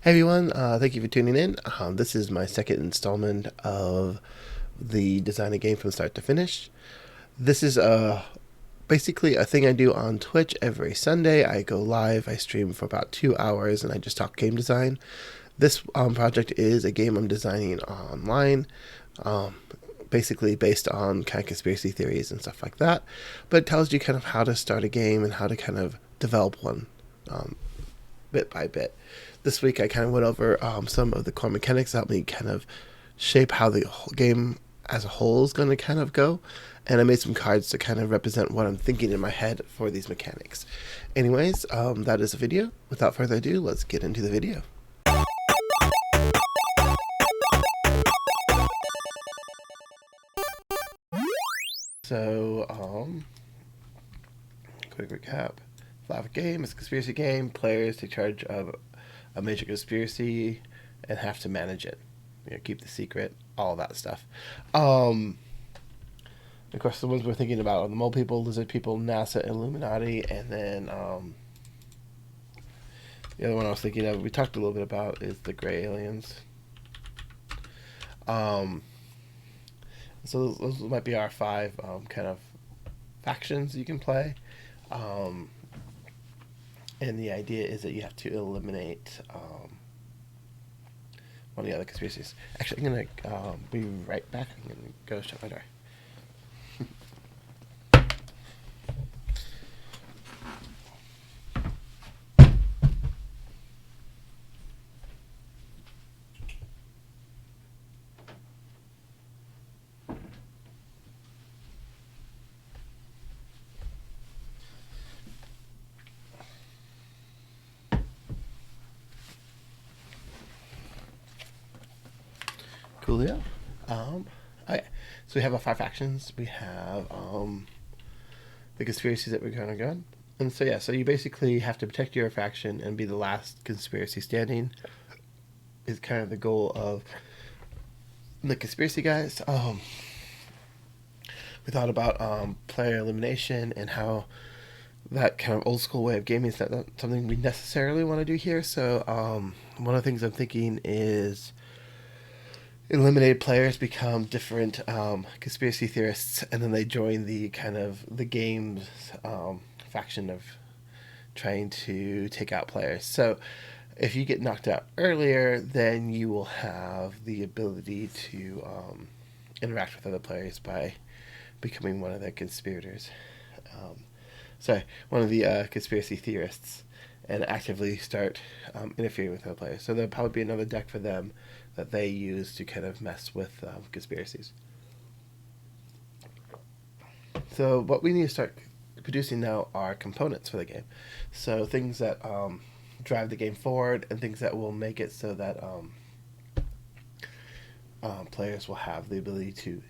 Hey everyone, thank you for tuning in. This is my second installment of the design a game from start to finish. This is basically a thing I do on Twitch every Sunday. I go live, I stream for about 2 hours, and I just talk game design. This project is a game I'm designing online, um, basically based on kind of conspiracy theories and stuff like that. But it tells you kind of how to start a game and how to kind of develop one. Um, Bit by bit. This week I kind of went over some of the core mechanics that helped me kind of shape how the whole game as a whole is going to kind of go. And I made some cards to kind of represent what I'm thinking in my head for these mechanics. Anyways, that is the video. Without further ado, let's get into the video. So, quick recap. Lava game is a conspiracy game. Players take charge of a major conspiracy and have to manage it. Keep the secret, all that stuff. Of course, the ones we're thinking about are the Mole People, Lizard People, NASA, Illuminati, and then the other one I was thinking of, we talked a little bit about, is the Gray Aliens. Um, so those might be our five kind of factions you can play. Um, and the idea is that you have to eliminate one of the other conspiracies. Actually, I'm going to be right back. I'm going to go shut my door. Coolio. Okay. So we have our five factions. We have the conspiracies that we're going to go on. And so, yeah, so you basically have to protect your faction and be the last conspiracy standing, is kind of the goal of the conspiracy guys. We thought about player elimination and how that kind of old school way of gaming is not something we necessarily want to do here. So one of the things I'm thinking is eliminated players become different conspiracy theorists, and then they join the kind of the game's faction of trying to take out players. So if you get knocked out earlier, then you will have the ability to interact with other players by becoming one of the conspirators. Um, Sorry, one of the conspiracy theorists, and actively start interfering with other players. So there'll probably be another deck for them that they use to kind of mess with conspiracies. So what we need to start producing now are components for the game. So things that drive the game forward and things that will make it so that players will have the ability to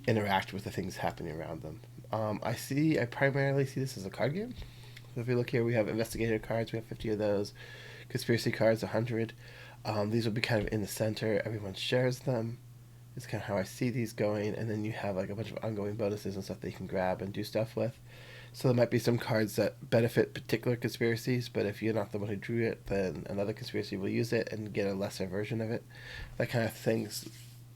interact with the things happening around them. I primarily see this as a card game. So if you look here, we have investigator cards. We have 50 of those. Conspiracy cards, 100. These will be kind of in the center. Everyone shares them. It's kind of how I see these going. And then you have like a bunch of ongoing bonuses and stuff that you can grab and do stuff with. So there might be some cards that benefit particular conspiracies, but if you're not the one who drew it, then another conspiracy will use it and get a lesser version of it. That kind of things,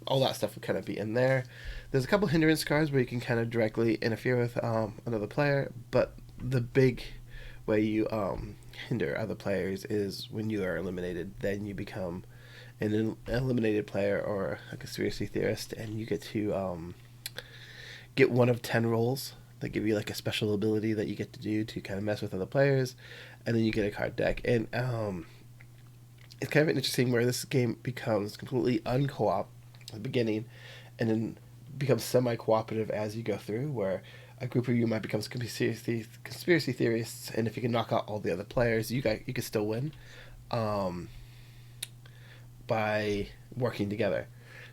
all that stuff would kind of be in there. There's a couple hindrance cards where you can kind of directly interfere with another player, but the big way you hinder other players is when you are eliminated. Then you become an eliminated player or a conspiracy theorist, and you get to get one of 10 rolls that give you like a special ability that you get to do to kind of mess with other players, and then you get a card deck. And it's kind of interesting where this game becomes completely unco-op at the beginning, and then becomes semi-cooperative as you go through, where a group of you might become conspiracy theorists, and if you can knock out all the other players, you can still win um, by working together.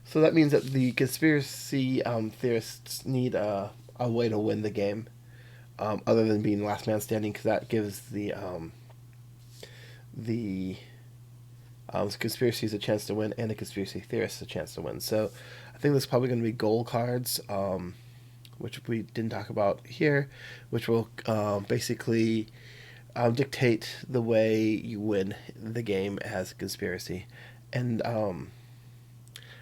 So that means that the conspiracy theorists need a way to win the game, other than being last man standing, because that gives the conspiracies a chance to win and the conspiracy theorists a chance to win. So I think there's probably going to be goal cards, which we didn't talk about here, which will basically dictate the way you win the game as a conspiracy. And I was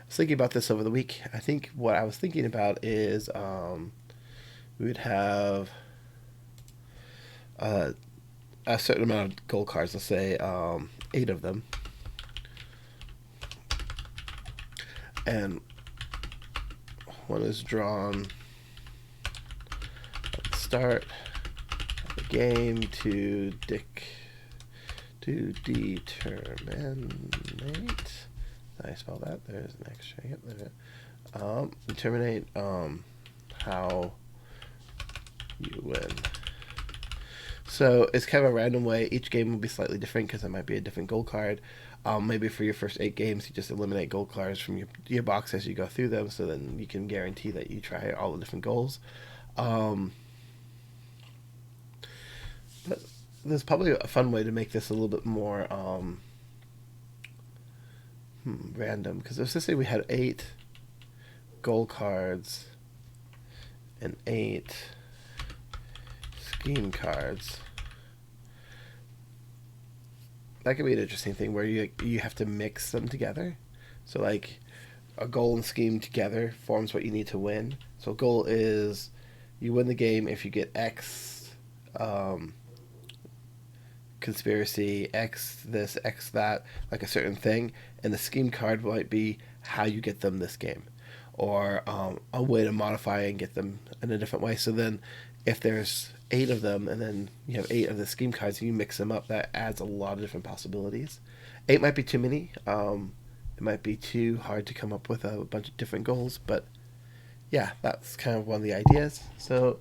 thinking about this over the week. I think what I was thinking about is we would have uh, a certain amount of gold cards. Let's say 8 of them, and one is drawn at the start of the game to determinate. Did I spell that? There's an extra. Yep, there it is. Determinate how you win. So it's kind of a random way. Each game will be slightly different because it might be a different gold card. Maybe for your first 8 games, you just eliminate gold cards from your box as you go through them, so then you can guarantee that you try all the different goals. But there's probably a fun way to make this a little bit more random, because let's just say we had 8 gold cards and 8 scheme cards. That could be an interesting thing where you have to mix them together. So like a goal and scheme together forms what you need to win. So goal is you win the game if you get X conspiracy, X this, X that, like a certain thing, and the scheme card might be how you get them this game, or a way to modify and get them in a different way. So then, if there's 8 of them, and then you have 8 of the scheme cards, and you mix them up, that adds a lot of different possibilities. 8 might be too many. It might be too hard to come up with a bunch of different goals, but yeah, that's kind of one of the ideas. So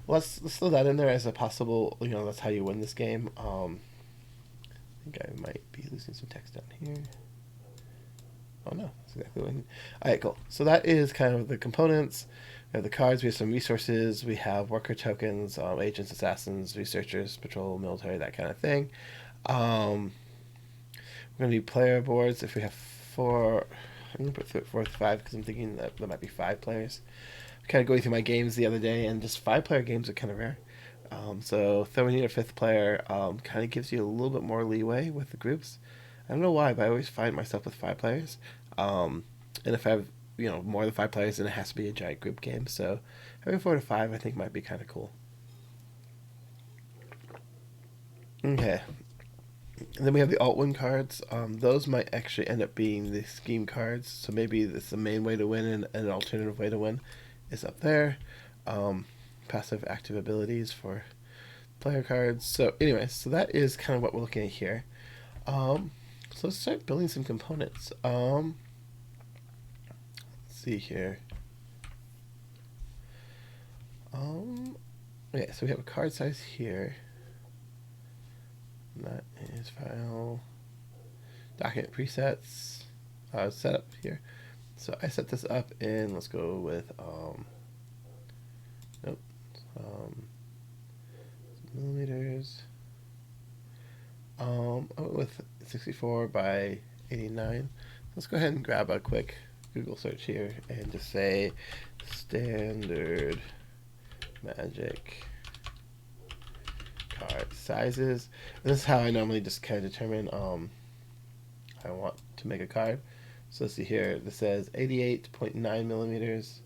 let's throw that in there as a possible. That's how you win this game. I think I might be losing some text down here. Oh no, that's exactly what I need. All right, cool. So that is kind of the components. We have the cards. We have some resources. We have worker tokens, agents, assassins, researchers, patrol, military, that kind of thing. We're going to need player boards. If we have 4, I'm going to put 4 or 5 because I'm thinking that there might be 5 players. Kind of going through my games the other day, and just 5-player games are kind of rare. So throwing in a 5th player kind of gives you a little bit more leeway with the groups. I don't know why, but I always find myself with 5 players. And if I have more than 5 players, then it has to be a giant group game. So having 4 to 5, I think, might be kind of cool. Okay. And then we have the alt win cards. Those might actually end up being the scheme cards. So maybe that's the main way to win, and an alternative way to win is up there. Passive active abilities for player cards. So anyway, so that is kind of what we're looking at here. So let's start building some components. Let's see here. Okay, so we have a card size here. And that is file document presets setup here. So I set this up in, let's go with millimeters. With 64 by 89. Let's go ahead and grab a quick Google search here and just say standard Magic card sizes. And this is how I normally just kind of determine I want to make a card. So let's see here. This says 88.9 millimeters.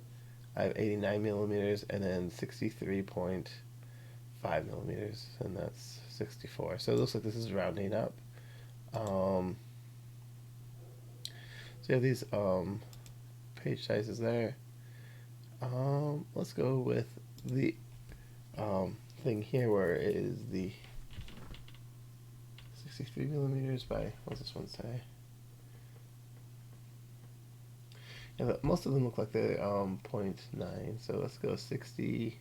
I have 89 millimeters, and then 63.5 millimeters, and that's 64. So it looks like this is rounding up. So you have these page sizes there. Let's go with the thing here where it is the 63 millimeters by, what's this one say? Yeah, most of them look like they're 0.9, so let's go 63.5.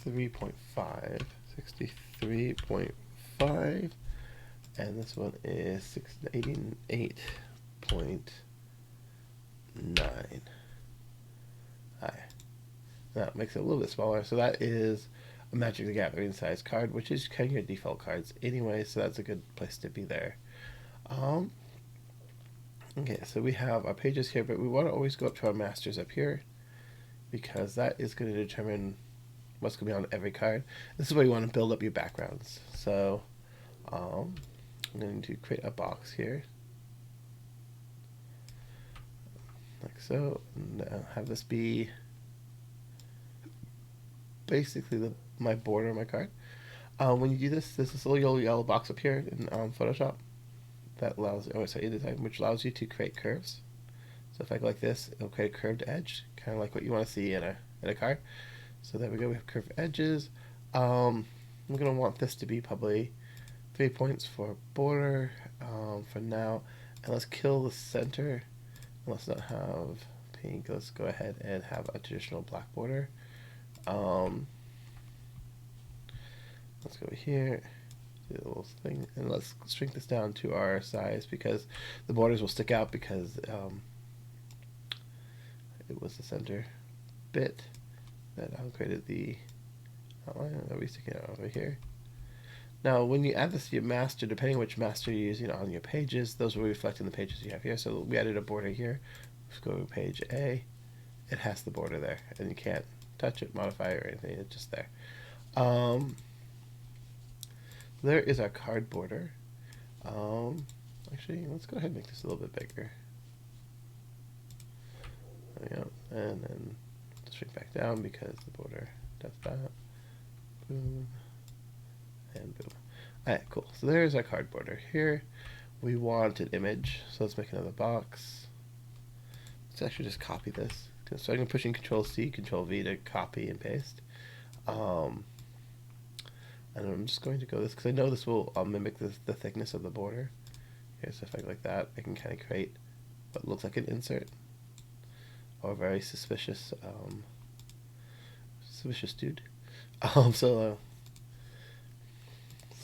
63.5, and this one is 88.9. That makes it a little bit smaller, so that is a Magic the Gathering size card, which is kind of your default cards anyway, so that's a good place to be there. Okay, so we have our pages here, but we want to always go up to our masters up here, because that is going to determine what's going to be on every card. This is where you want to build up your backgrounds. So I'm going to create a box here, like so, and have this be basically my border of my card. When you do this, there's this little yellow box up here in Photoshop that allows, InDesign, which allows you to create curves. So if I go like this, it'll create a curved edge, kind of like what you want to see in a card. So there we go, we have curved edges. I'm going to want this to be probably 3 points for border for now. And let's kill the center. And let's not have pink. Let's go ahead and have a traditional black border. Let's go here, do the little thing, and let's shrink this down to our size because the borders will stick out because it was the center bit that created the outline. That'll be sticking out over here. Now, when you add this to your master, depending on which master you're using on your pages, those will reflect in the pages you have here. So we added a border here. Let's go to page A. It has the border there, and you can't touch it, modify it, or anything. It's just there. There is our card border. Actually, let's go ahead and make this a little bit bigger. There we go. And then shrink back down because the border does that. Boom. And boom. Alright, cool. So there's our card border. Here we want an image. So let's make another box. Let's actually just copy this. So I'm pushing Control C, Control V to copy and paste. And I'm just going to go this because I know this will mimic the thickness of the border. Okay, so if I go like that, I can kind of create what looks like an insert or a very suspicious dude. So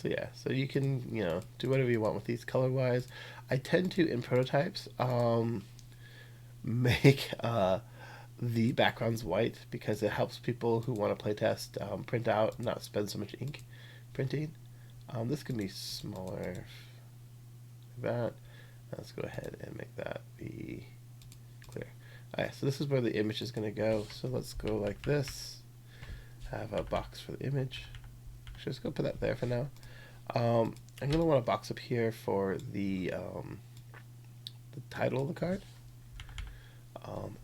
yeah, so you can do whatever you want with these color wise. I tend to in prototypes make the backgrounds white because it helps people who want to playtest print out and not spend so much ink printing. This can be smaller like that. Let's go ahead and make that be clear. Alright, so this is where the image is going to go. So let's go like this. Have a box for the image. Just go put that there for now. I'm going to want a box up here for the title of the card.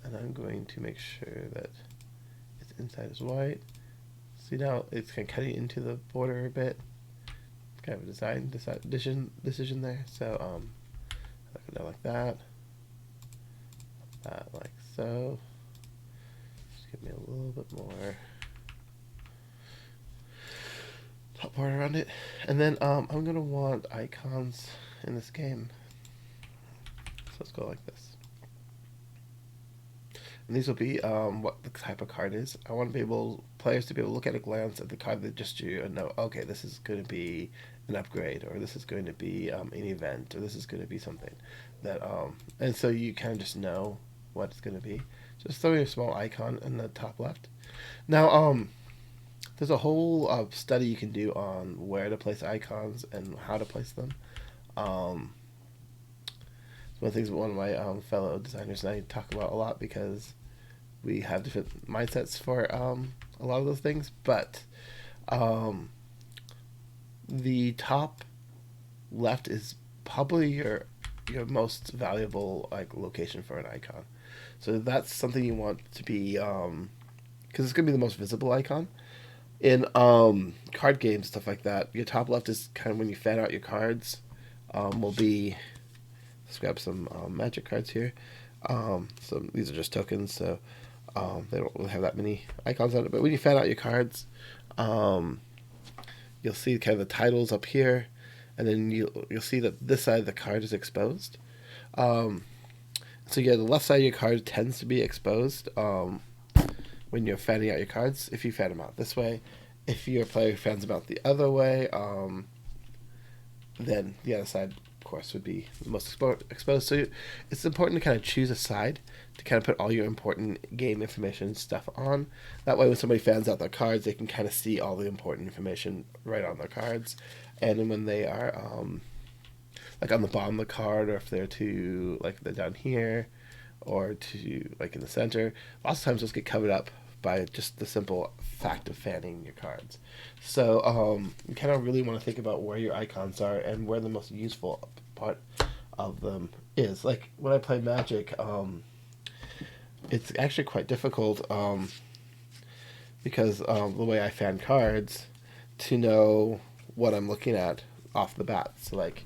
And I'm going to make sure that its inside is white. See now it's kind of cutting into the border a bit. It's kind of a decision there. So like that, like so. Just give me a little bit more top part around it, and then I'm gonna want icons in this game. So let's go like this. And these will be what the type of card is. I want players to be able to look at a glance at the card that just drew and know, okay, this is going to be an upgrade, or this is going to be an event, or this is going to be something that and so you kind of just know what it's going to be. Just throw a small icon in the top left. Now there's a whole study you can do on where to place icons and how to place them. One of the things one of my fellow designers and I talk about a lot because we have different mindsets for a lot of those things. But the top left is probably your most valuable location for an icon. So that's something you want to be because it's gonna be the most visible icon in card games, stuff like that. Your top left is kind of when you fan out your cards. Will be. Let's grab some magic cards here. These are just tokens, so they don't really have that many icons on it. But when you fan out your cards, you'll see kind of the titles up here, and then you'll see that this side of the card is exposed. So yeah, the left side of your card tends to be exposed when you're fanning out your cards. If you fan them out this way, if your player fans them out the other way, then the other side, of course, would be the most exposed. So it's important to kind of choose a side to kind of put all your important game information stuff on. That way when somebody fans out their cards, they can kind of see all the important information right on their cards. And then when they are like on the bottom of the card, or if they're they're down here, or to like in the center, lots of times those get covered up by just the simple fact of fanning your cards. So you kind of really want to think about where your icons are and where the most useful part of them is. Like when I play Magic, it's actually quite difficult because the way I fan cards to know what I'm looking at off the bat. So like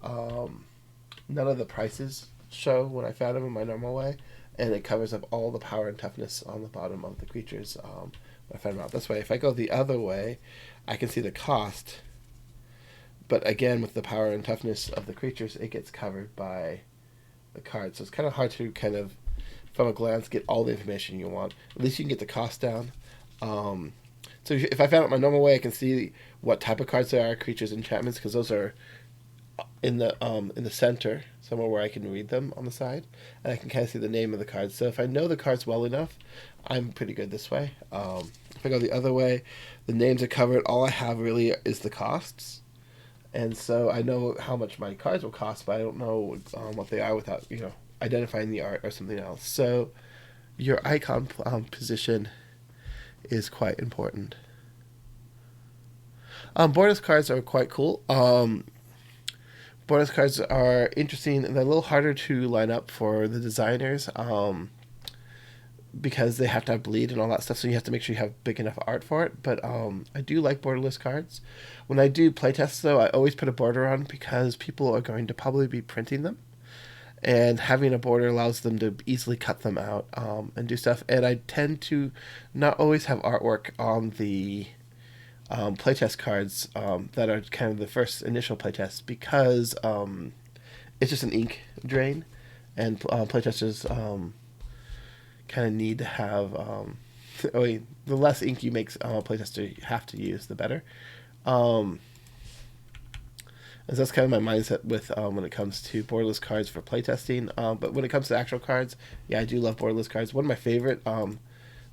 none of the prices show when I fan them in my normal way, and it covers up all the power and toughness on the bottom of the creatures when I fan them out this way. If I go the other way, I can see the cost, but again, with the power and toughness of the creatures, it gets covered by the cards. So it's kind of hard to kind of, from a glance, get all the information you want. At least you can get the cost down. So if I found it my normal way, I can see what type of cards there are, creatures, enchantments, because those are in the center, somewhere where I can read them on the side, and I can kind of see the name of the cards. So if I know the cards well enough, I'm pretty good this way. If I go the other way, the names are covered. All I have really is the costs, and so I know how much my cards will cost, but I don't know what they are without identifying the art or something else. So your icon position is quite important. Borderless cards are quite cool. Borderless cards are interesting, and they're a little harder to line up for the designers because they have to have bleed and all that stuff, so you have to make sure you have big enough art for it. But I do like borderless cards. When I do playtests, though, I always put a border on because people are going to probably be printing them, and having a border allows them to easily cut them out and do stuff. And I tend to not always have artwork on the playtest cards that are kind of the first initial playtests because it's just an ink drain, and playtesters kind of need to have the less ink you make playtester have to use, the better. And so that's kind of my mindset with when it comes to borderless cards for playtesting. But when it comes to actual cards, yeah, I do love borderless cards. One of my favorite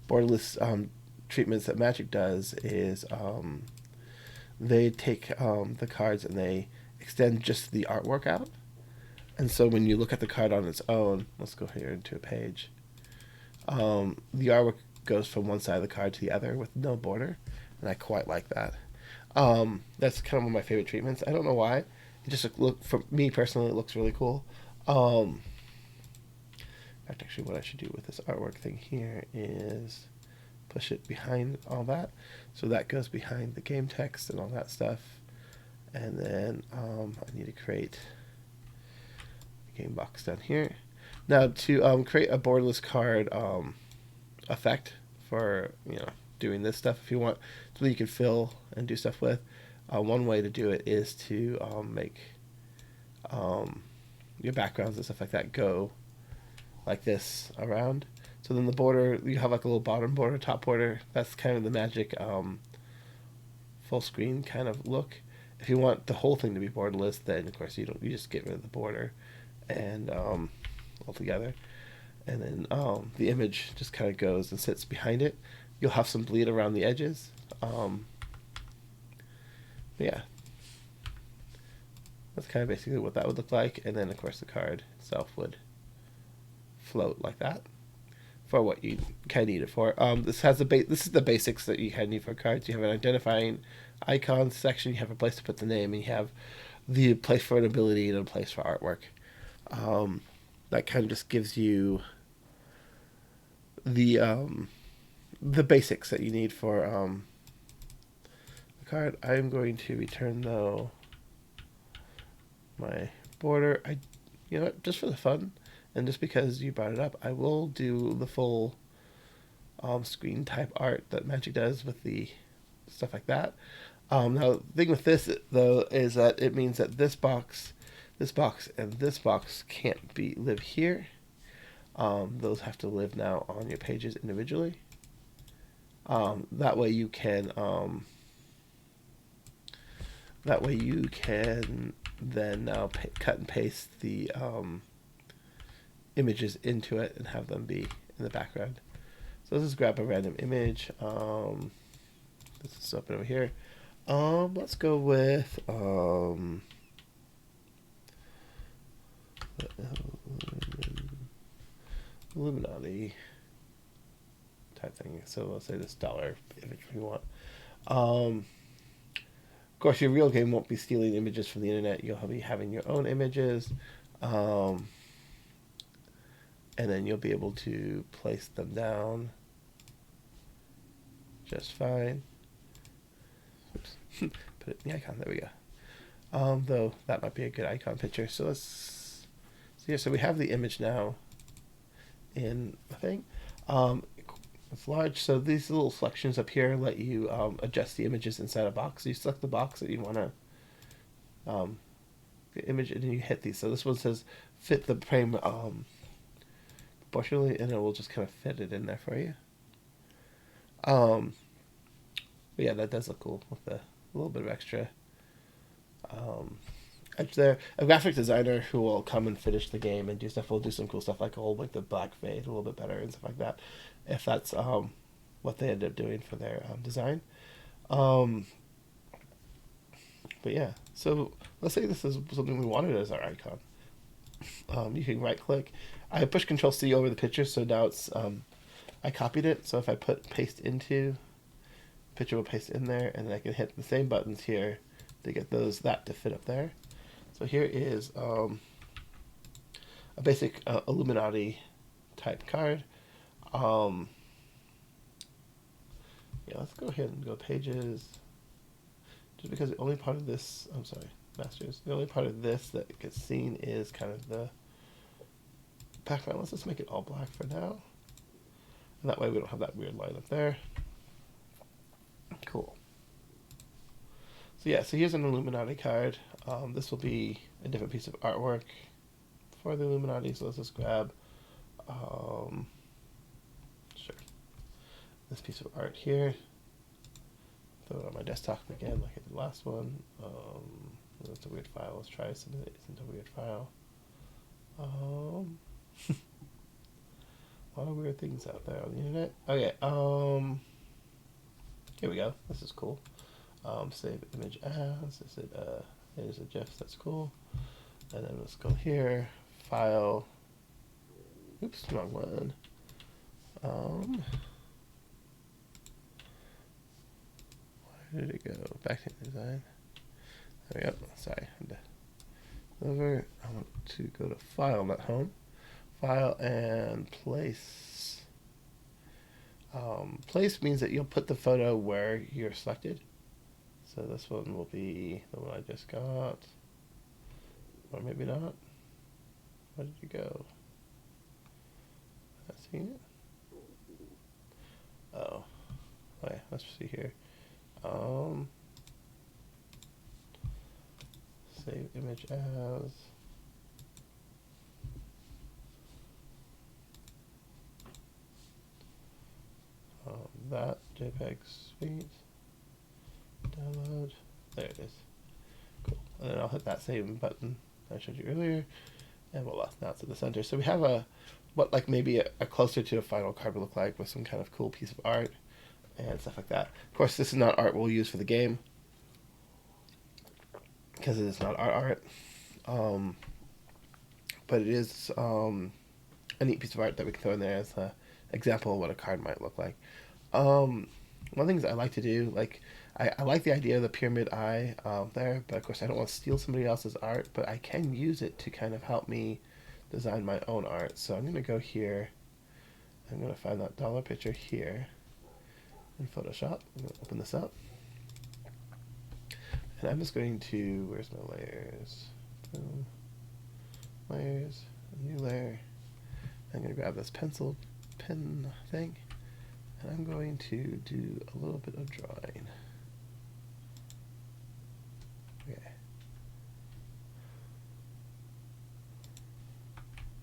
borderless treatments that Magic does is they take the cards and they extend just the artwork out. And so when you look at the card on its own, let's go here into a page, the artwork goes from one side of the card to the other with no border, and I quite like that. That's kind of one of my favorite treatments. I don't know why. It just for me personally, it looks really cool. In fact, actually, what I should do with this artwork thing here is push it behind all that, so that goes behind the game text and all that stuff. And then I need to create a game box down here. Now to create a borderless card effect for doing this stuff, if you want so you can fill and do stuff with, one way to do it is to make your backgrounds and stuff like that go like this around. So then the border, you have like a little bottom border, top border. That's kind of the Magic full screen kind of look. If you want the whole thing to be borderless, then of course you just get rid of the border and altogether, and then the image just kind of goes and sits behind it. You'll have some bleed around the edges. Yeah, that's kind of basically what that would look like, and then of course the card itself would float like that for what you kind of need it for. This is the basics that you kind of need for cards. You have an identifying icons section, you have a place to put the name, and you have the place for an ability and a place for artwork. That kind of just gives you the basics that you need for the card. I'm going to return though my border. Just for the fun, and just because you brought it up, I will do the full screen type art that Magic does with the stuff like that. Now, the thing with this, though, is that it means that this box, and this box can't live here. Those have to live now on your pages individually. That way you can then now cut and paste the images into it and have them be in the background. So let's just grab a random image. Let's just open over here. Let's go with Illuminati type thing. So let's say this dollar image we want. Um, of course, your real game won't be stealing images from the internet. You'll be having your own images, um, and then you'll be able to place them down just fine. Oops. Put it in the icon. There we go. Though that might be a good icon picture. So let's see here. So we have the image now in the thing. It's large, so these little selections up here let you adjust the images inside a box. So you select the box that you want to the image, and then you hit these. So this one says fit the frame proportionally, and it will just kind of fit it in there for you. But yeah, that does look cool with a little bit of extra edge there. A graphic designer who will come and finish the game and do stuff will do some cool stuff, like hold like the black fade a little bit better and stuff like that, if that's what they end up doing for their design. But yeah, so let's say this is something we wanted as our icon. You can right click. I push Control C over the picture, so now it's I copied it. So if I put paste into, picture will paste in there, and then I can hit the same buttons here to get that to fit up there. So here is a basic Illuminati type card. Yeah, let's go ahead and go pages. Just because the only part of this, I'm sorry, masters, the only part of this that gets seen is kind of the background. Let's just make it all black for now. And that way we don't have that weird line up there. Cool. So yeah, so here's an Illuminati card. This will be a different piece of artwork for the Illuminati. So let's just grab, sure, this piece of art here. Throw it on my desktop again, like I did the last one. That's a weird file. Let's try something that isn't a weird file. A lot of weird things out there on the internet. Okay. Here we go. This is cool. Save image as. Is it? There's a GIF. That's cool. And then let's go here. File. Oops, wrong one. Where did it go? Back to design. There we go. Sorry. Over. I want to go to File, not Home. File and Place. Place means that you'll put the photo where you're selected. So this one will be the one I just got. Or maybe not. Where did you go? Not seeing it? Oh. Okay, let's see here. Save image as. That JPEG, sweet. Download. There it is. Cool. And then I'll hit that same button I showed you earlier, and voila, now it's in the center. So we have what like maybe a closer to a final card would look like, with some kind of cool piece of art and stuff like that. Of course, this is not art we'll use for the game, because it is not our art. But it is a neat piece of art that we can throw in there as an example of what a card might look like. One of the things I like to do, like, I like the idea of the pyramid eye there, but of course I don't want to steal somebody else's art, but I can use it to kind of help me design my own art. So I'm going to go here. I'm going to find that dollar picture here in Photoshop. I'm going to open this up. And I'm just going to, where's my layers? Boom. Layers, a new layer. I'm going to grab this pencil pen thing, and I'm going to do a little bit of drawing. Okay.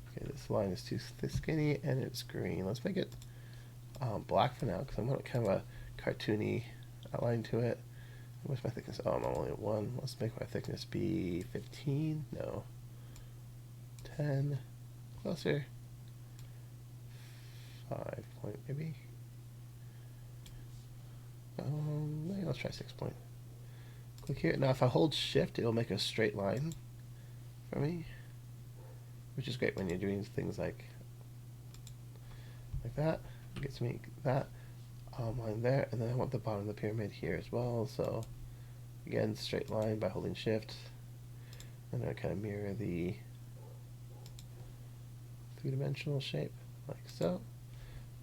Okay, this line is too skinny and it's green. Let's make it black for now, because I want kind of a cartoony outline to it. What's my thickness? Oh, I'm only at 1. Let's make my thickness be 15. No. 10. Closer. 5 point maybe. Maybe let's try 6 point. Click here. Now if I hold shift, it'll make a straight line for me, which is great when you're doing things like that. It gets me that. line there, and then I want the bottom of the pyramid here as well. So again, straight line by holding shift, and I kind of mirror the three-dimensional shape like so.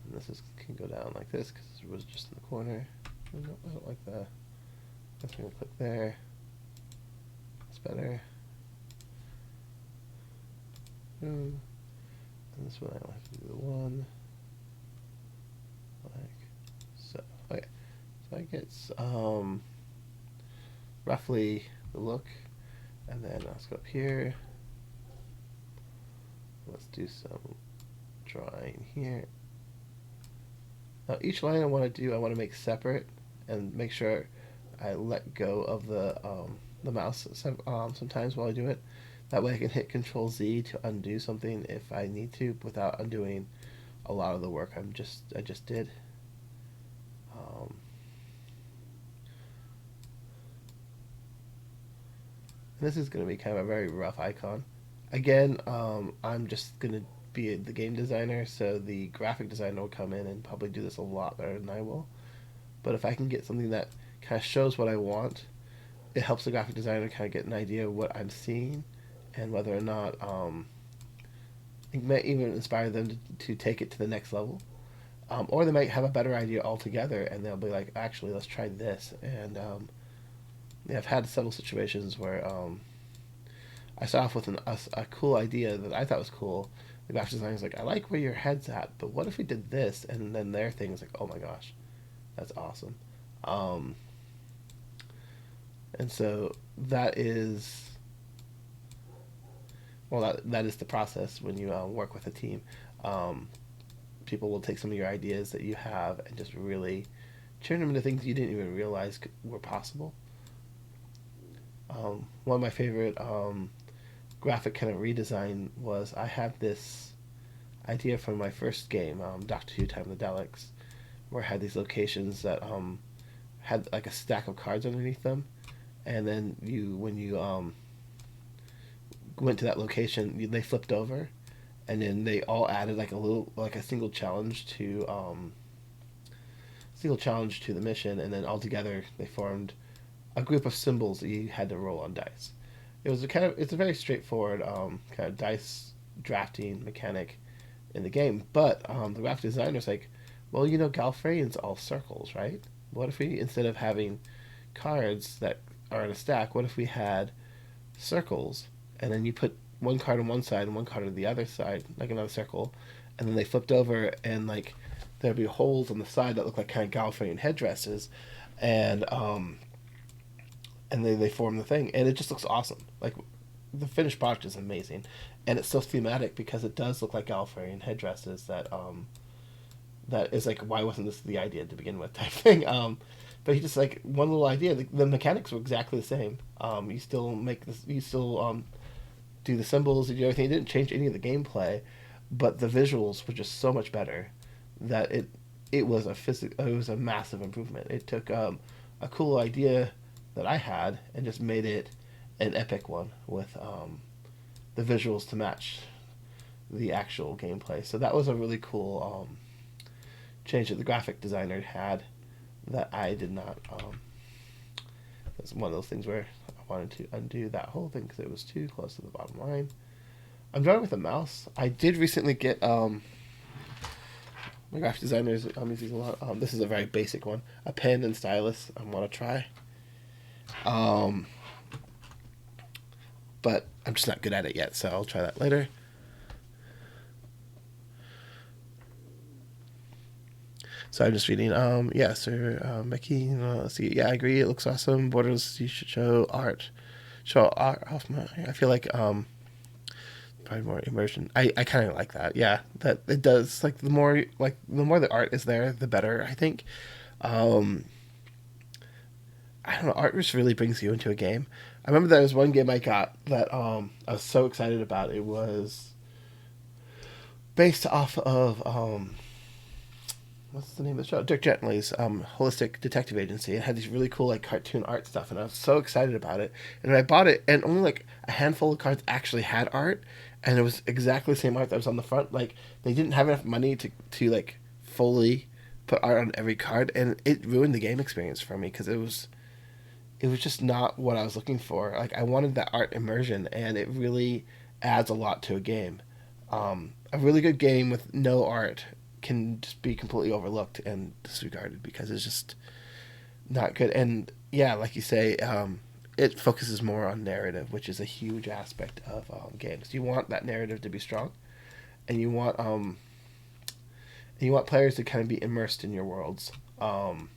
And can go down like this because it was just in the corner. No, I don't like that. I'm going to click there. That's better. And this one I don't have to do the one. Like so. Okay. So I get roughly the look. And then let's go up here. Let's do some drawing here. Now each line I want to make separate and make sure I let go of the mouse sometimes while I do it. That way I can hit Control Z to undo something if I need to without undoing a lot of the work I just did. This is going to be kind of a very rough icon. Again, I'm just going to be the game designer, so the graphic designer will come in and probably do this a lot better than I will. But if I can get something that kind of shows what I want, it helps the graphic designer kind of get an idea of what I'm seeing and whether or not it may even inspire them to take it to the next level. Or they might have a better idea altogether and they'll be like, actually, let's try this. And yeah, I've had several situations where I start off with a cool idea that I thought was cool. The graphic designer's like, I like where your head's at, but what if we did this? And then their thing is like, oh my gosh, that's awesome. And so that is, well, that is the process when you work with a team. People will take some of your ideas that you have and just really turn them into things you didn't even realize were possible. One of my favorite graphic kind of redesign was I had this idea from my first game, Doctor Who Time of the Daleks, where I had these locations that had like a stack of cards underneath them, and then when you went to that location, they flipped over, and then they all added like a single challenge to the mission, and then all together they formed a group of symbols that you had to roll on dice. It's a very straightforward kind of dice drafting mechanic in the game, but the graphic designer's like, well, Gallifreyon's all circles, right? What if we, instead of having cards that are in a stack, what if we had circles, and then you put one card on one side and one card on the other side, like another circle, and then they flipped over, and like there'd be holes on the side that look like kind of Gallifreyan headdresses, and they form the thing, and it just looks awesome. Like the finished product is amazing, and it's so thematic because it does look like Gallifreyan headdresses that is like, why wasn't this the idea to begin with type thing. But he just like one little idea. The mechanics were exactly the same. You still do the symbols, you do everything. It didn't change any of the gameplay, but the visuals were just so much better that it was a massive improvement. It took a cool idea that I had and just made it an epic one with the visuals to match the actual gameplay. So that was a really cool change that the graphic designer had that I did not. It's one of those things where I wanted to undo that whole thing because it was too close to the bottom line. I'm drawing with a mouse. I did recently get my graphic designer is using a lot. This is a very basic one. A pen and stylus I want to try. But I'm just not good at it yet, so I'll try that later. So I'm just reading. Yeah, Sir Becky. Let's see. Yeah, I agree. It looks awesome. Borders. You should show art. Show art off my. I feel like probably more immersion. I kind of like that. Yeah, that it does. Like the more the art is there, the better. I think. I don't know. Art just really brings you into a game. I remember there was one game I got that I was so excited about. It was based off of what's the name of the show? Dirk Gently's Holistic Detective Agency. It had these really cool like cartoon art stuff, and I was so excited about it. And I bought it, and only like a handful of cards actually had art, and it was exactly the same art that was on the front. Like they didn't have enough money to like fully put art on every card, and it ruined the game experience for me because it was just not what I was looking for. Like I wanted that art immersion, and it really adds a lot to a game. A really good game with no art can just be completely overlooked and disregarded because it's just not good. And yeah, like you say, it focuses more on narrative, which is a huge aspect of games. You want that narrative to be strong, and you want players to kind of be immersed in your worlds, and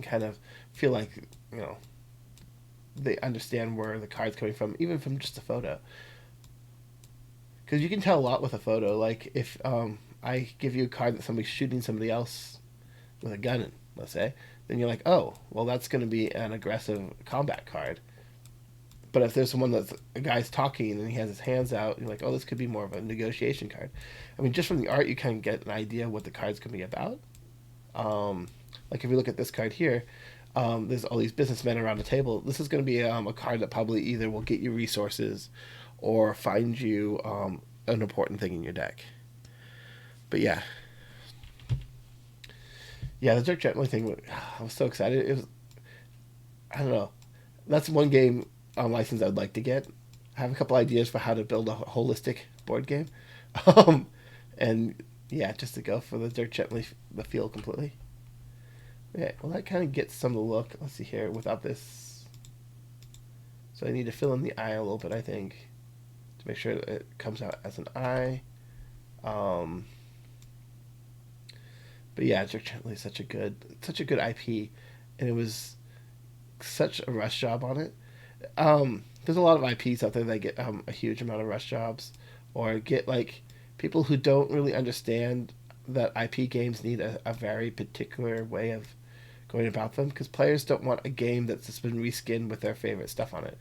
kind of feel like you know they understand where the card's coming from, even from just a photo. Because you can tell a lot with a photo. Like if I give you a card that somebody's shooting somebody else with a gun, let's say, then you're like, oh, well, that's going to be an aggressive combat card. But if there's someone that's a guy's talking and he has his hands out, you're like, oh, this could be more of a negotiation card. I mean, just from the art, you kind of get an idea what the card's going to be about. Um, like if you look at this card here, there's all these businessmen around the table. This is going to be a card that probably either will get you resources or find you an important thing in your deck. But yeah, yeah, the Dirk Gently thing. I was so excited. It was, I don't know. That's one game license I'd like to get. I have a couple ideas for how to build a holistic board game, um, and yeah, just to go for the Dirk Gently the feel completely. Yeah, well, that kind of gets some of the look. Let's see here without this. So I need to fill in the eye a little bit, I think, to make sure that it comes out as an eye. Um, but yeah, Dirk Gently is such a good IP, and it was such a rush job on it. There's a lot of IPs out there that get a huge amount of rush jobs, or get like people who don't really understand that IP games need a very particular way of going about them because players don't want a game that's just been reskinned with their favorite stuff on it.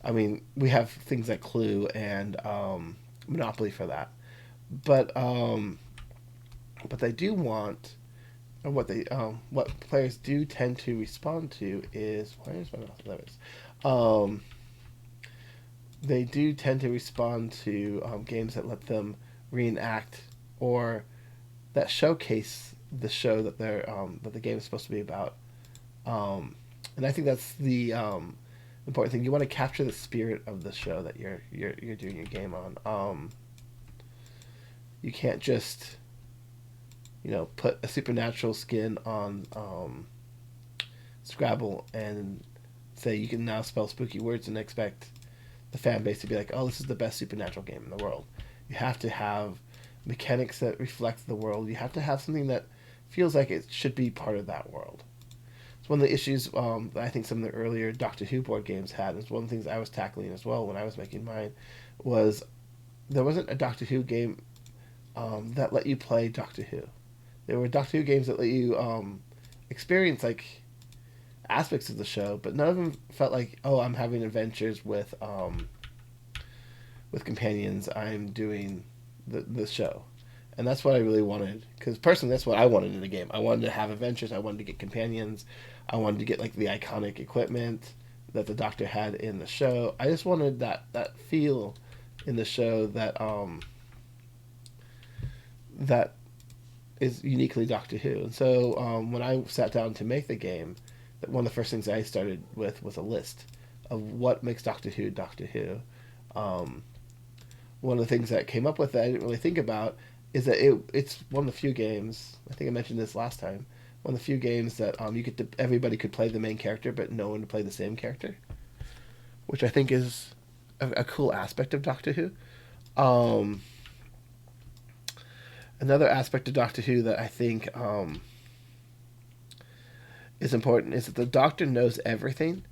I mean, we have things like Clue and Monopoly for that, but they do want, or what players do tend to respond to is where's my letters. Um, they do tend to respond to games that let them reenact or that showcase the show that the game is supposed to be about. And I think that's the important thing. You want to capture the spirit of the show that you're doing your game on. You can't just put a supernatural skin on Scrabble and say you can now spell spooky words and expect the fan base to be like, oh, this is the best supernatural game in the world. You have to have mechanics that reflect the world. You have to have something that feels like it should be part of that world. It's one of the issues that I think some of the earlier Doctor Who board games had. It's one of the things I was tackling as well when I was making mine. Was there wasn't a Doctor Who game that let you play Doctor Who. There were Doctor Who games that let you experience like aspects of the show, but none of them felt like, oh, I'm having adventures with companions. I'm doing the show, and that's what I really wanted. Because personally, that's what I wanted in the game. I wanted to have adventures. I wanted to get companions. I wanted to get like the iconic equipment that the Doctor had in the show. I just wanted that feel in the show that is uniquely Doctor Who. And so when I sat down to make the game, one of the first things I started with was a list of what makes Doctor Who Doctor Who. One of the things that came up with that I didn't really think about is that it's one of the few games. I think I mentioned this last time. One of the few games that everybody could play the main character, but no one to play the same character, which I think is a cool aspect of Doctor Who. Another aspect of Doctor Who that I think is important is that the Doctor knows everything,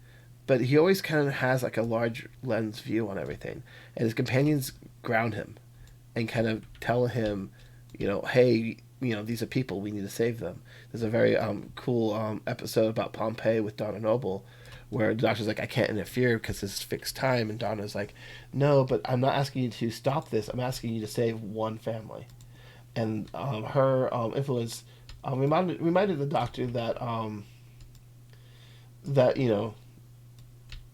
but he always kind of has like a large lens view on everything, and his companions ground him and kind of tell him, hey, these are people, we need to save them. There's a very cool episode about Pompeii with Donna Noble, where the Doctor's like, I can't interfere because this is fixed time, and Donna's like, no, but I'm not asking you to stop this. I'm asking you to save one family, and her influence reminded the Doctor that that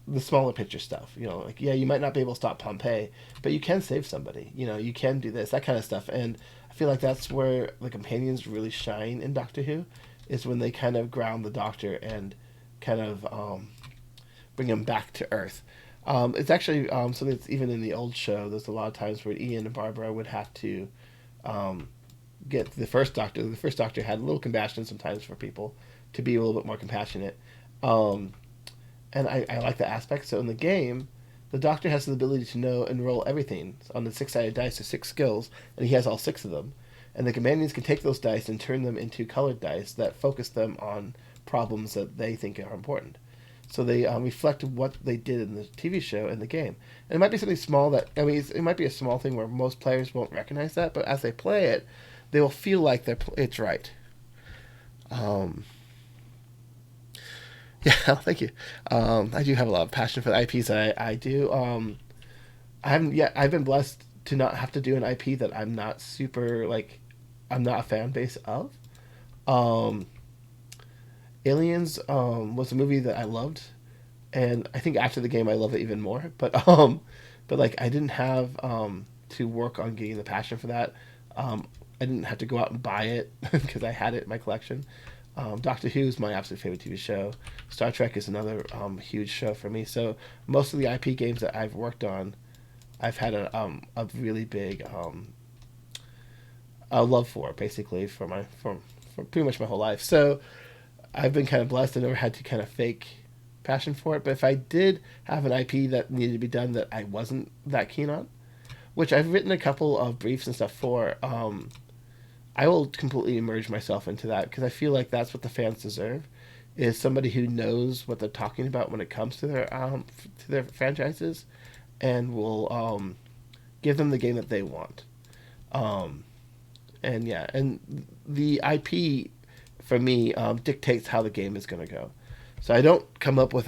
the smaller picture stuff. You know, like yeah, you might not be able to stop Pompeii, but you can save somebody. You know, you can do this, that kind of stuff. And I feel like that's where the companions really shine in Doctor Who, is when they kind of ground the Doctor and kind of bring him back to Earth. It's actually something that's even in the old show. There's a lot of times where Ian and Barbara would have to um, get the first Doctor. The first Doctor had a little compassion sometimes for people to be a little bit more compassionate. Um, and I like that aspect. So in the game, the Doctor has the ability to know and roll everything on the six-sided dice. There's six skills, and he has all six of them. And the companions can take those dice and turn them into colored dice that focus them on problems that they think are important. So they reflect what they did in the TV show and the game. And it might be something small that, I mean, it might be a small thing where most players won't recognize that, but as they play it, they will feel like it's right. Um, yeah, thank you. I do have a lot of passion for the IPs that I do. I haven't yet. I've been blessed to not have to do an IP that I'm not super like. I'm not a fan base of. Um, Aliens was a movie that I loved, and I think after the game I love it even more. But like I didn't have to work on getting the passion for that. I didn't have to go out and buy it because I had it in my collection. Doctor Who is my absolute favorite TV show. Star Trek is another huge show for me. So most of the IP games that I've worked on, I've had a really big a love for basically for pretty much my whole life. So I've been kind of blessed. I never had to kind of fake passion for it. But if I did have an IP that needed to be done that I wasn't that keen on, which I've written a couple of briefs and stuff for, I will completely immerse myself into that because I feel like that's what the fans deserve, is somebody who knows what they're talking about when it comes to their franchises, and will give them the game that they want. Um, and yeah, and the IP for me dictates how the game is going to go. So I don't come up with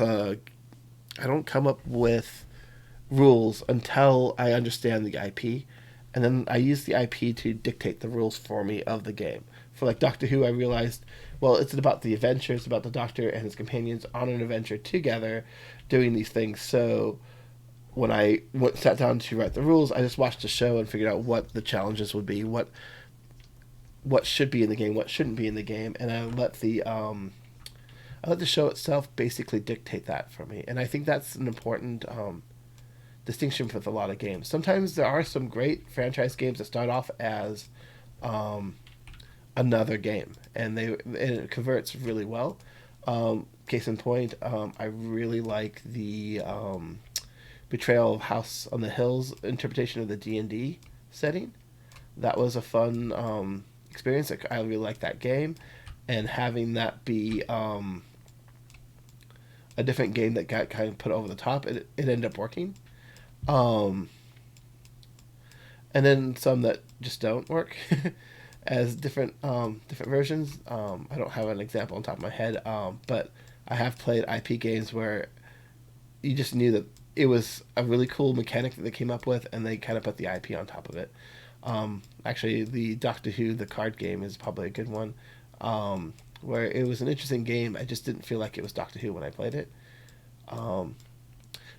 rules until I understand the IP, and then I use the IP to dictate the rules for me of the game. For like Doctor Who, I realized, well, it's about the adventure. It's about the Doctor and his companions on an adventure together, doing these things. So when sat down to write the rules, I just watched the show and figured out what the challenges would be, what should be in the game, what shouldn't be in the game, and I let the show itself basically dictate that for me. And I think that's an important distinction with a lot of games. Sometimes there are some great franchise games that start off as um, another game, and it converts really well. Case in point, I really like the Betrayal of House on the Hills interpretation of the D&D setting. That was a fun experience. I really like that game, and having that be a different game that got kind of put over the top, it ended up working. Um, and then some that just don't work as different versions. I don't have an example on top of my head, but I have played IP games where you just knew that it was a really cool mechanic that they came up with, and they kind of put the IP on top of it. Actually, the Doctor Who the card game is probably a good one, where it was an interesting game. I just didn't feel like it was Doctor Who when I played it. Um,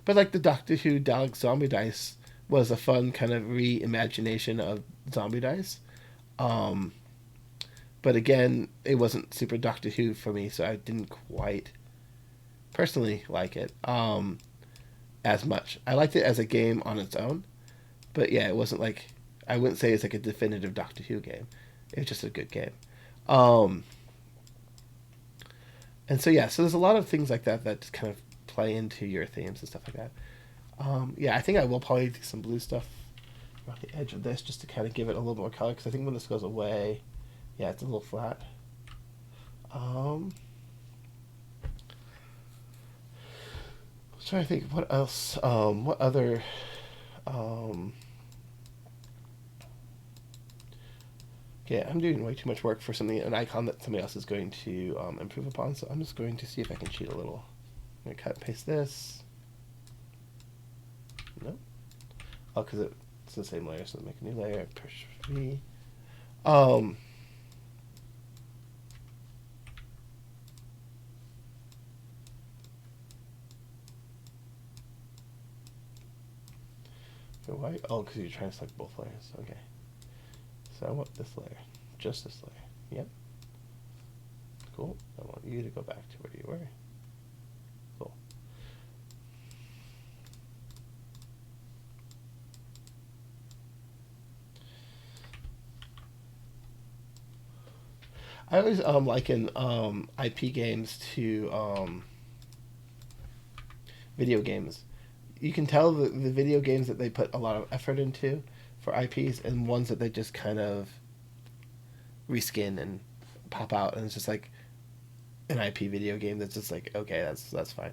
but like the Doctor Who Dalek Zombie Dice was a fun kind of reimagination of Zombie Dice. Um, but again, it wasn't super Doctor Who for me, so I didn't quite personally like it as much. I liked it as a game on its own, but yeah, it wasn't like, I wouldn't say it's like a definitive Doctor Who game. It was just a good game. Um, and so yeah, so there's a lot of things like that that just kind of play into your themes and stuff like that. Yeah, I think I will probably do some blue stuff around the edge of this just to kind of give it a little more color, because I think when this goes away, yeah, it's a little flat. Um, I was trying to think what else, what other, um, yeah, I'm doing way too much work for something, an icon that somebody else is going to improve upon, so I'm just going to see if I can cheat a little. I'm going to cut and paste this. No. Oh, because it's the same layer, so make a new layer, push V. Um, Wait, why? Oh, because you're trying to select both layers. Okay. So I want this layer. Just this layer. Yep. Cool. I want you to go back to where you were. Cool. I always liken IP games to video games. You can tell the video games that they put a lot of effort into for IPs and ones that they just kind of reskin and pop out, and it's just like an IP video game that's just like, okay, that's fine.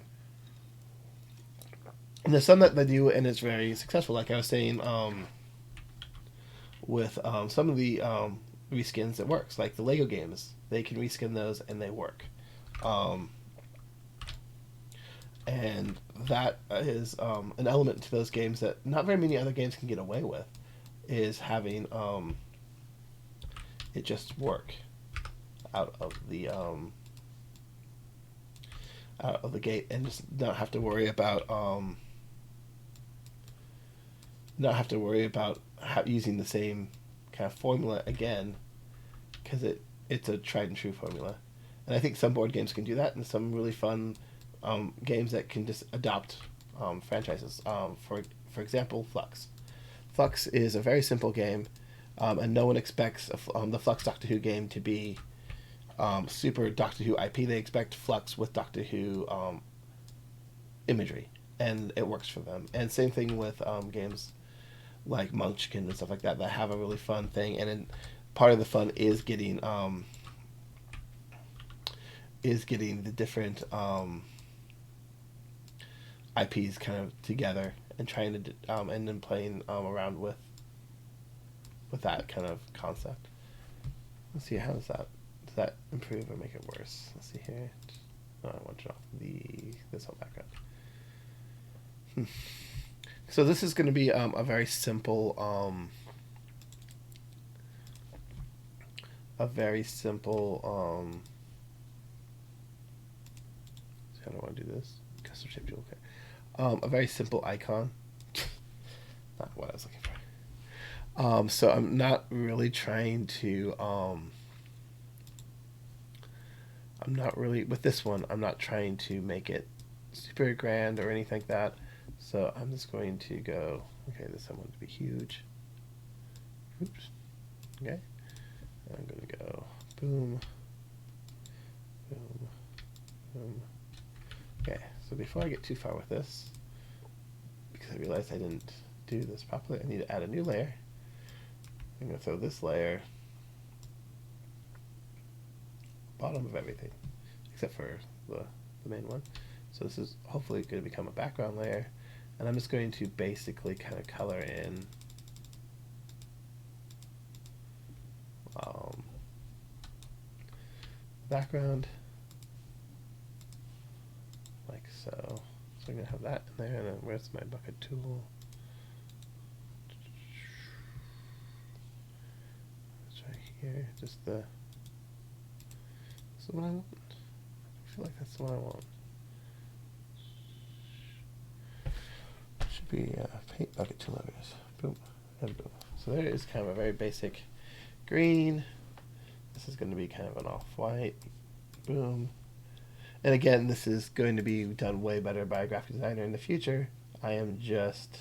And there's some that they do and it's very successful. Like I was saying, with some of the reskins, it works. Like the Lego games, they can reskin those and they work. Um, and that is an element to those games that not very many other games can get away with, is having it just work out of the gate, and just not have to worry about using the same kind of formula again, because it's a tried and true formula. And I think some board games can do that, and some really fun games that can just adopt franchises. For example, Flux. Flux is a very simple game, and no one expects the Flux Doctor Who game to be super Doctor Who IP. They expect Flux with Doctor Who imagery, and it works for them. And same thing with games like Munchkin and stuff like that have a really fun thing. And then part of the fun is getting the different IPs kind of together and trying to and then playing around with that kind of concept. Let's see, how does that improve or make it worse? Let's see here. No, I want to off this whole background. So this is going to be a very simple how do I want to do this? Custom shape tool, okay. A very simple icon. Not what I was looking for. So I'm not really trying to with this one, I'm not trying to make it super grand or anything like that. So I'm just going to go, okay, this I want it to be huge. Oops. Okay. I'm going to go boom, boom, boom. Okay, so before I get too far with this, because I realized I didn't do this properly, I need to add a new layer. I'm going to throw this layer bottom of everything, except for the main one. So this is hopefully going to become a background layer, and I'm just going to basically kind of color in background like so. So I'm going to have that in there, and then where's my bucket tool? It's right here, just the, this is what I want. I feel like that's the one I want. Should be paint bucket tool areas. Boom and boom. So there is kind of a very basic green. This is going to be kind of an off-white. Boom. And again, this is going to be done way better by a graphic designer in the future. I am just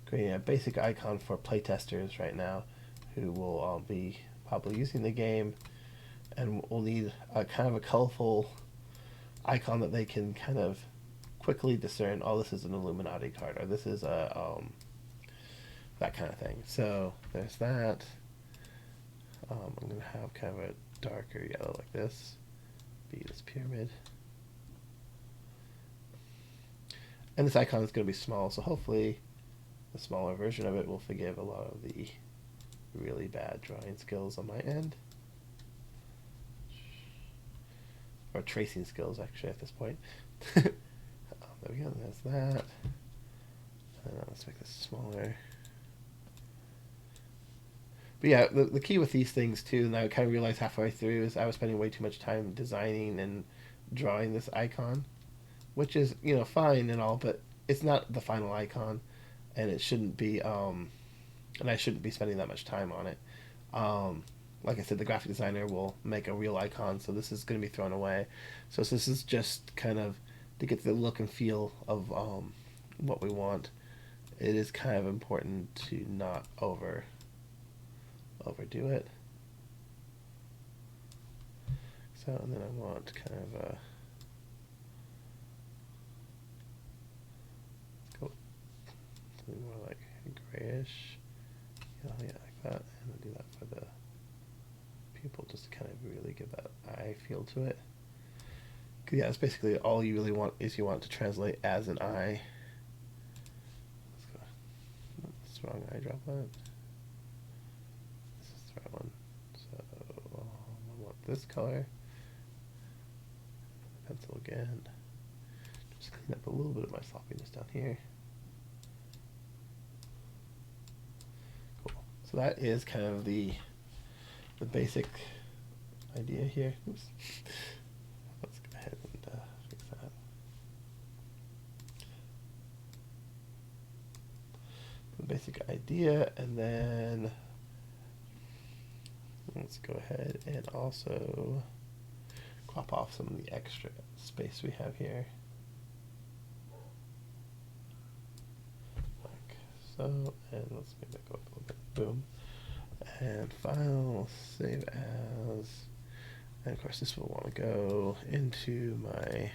creating a basic icon for playtesters right now, who will be probably using the game, and will need a kind of a colorful icon that they can kind of quickly discern, oh, this is an Illuminati card, or this is a that kind of thing. So there's that. I'm going to have kind of a darker yellow like this, be this pyramid. And this icon is going to be small, so hopefully the smaller version of it will forgive a lot of the really bad drawing skills on my end. Or tracing skills, actually, at this point. There we go, that's that. Let's make this smaller. But yeah, the key with these things too, and I kind of realized halfway through, is I was spending way too much time designing and drawing this icon, which is, fine and all, but it's not the final icon. and it shouldn't be and I shouldn't be spending that much time on it. Like I said, the graphic designer will make a real icon, so this is going to be thrown away. So this is just kind of to get the look and feel of what we want. It is kind of important to not overdo it. So, and then I want kind of a go something more like grayish. Yeah, like that, and I'll do that for the pupil, just to kind of really give that eye feel to it. Yeah, it's basically all you really want is you want to translate as an eye. Let's go. That's the wrong eye droplet. This is the right one. So I want this color. Pencil again. Just clean up a little bit of my sloppiness down here. Cool. So that is kind of the basic idea here. Oops. Let's go ahead and fix that. The basic idea, and then let's go ahead and also crop off some of the extra space we have here. Like so, and let's make that go up a little bit. Boom. And file, save as, and of course this will want to go into my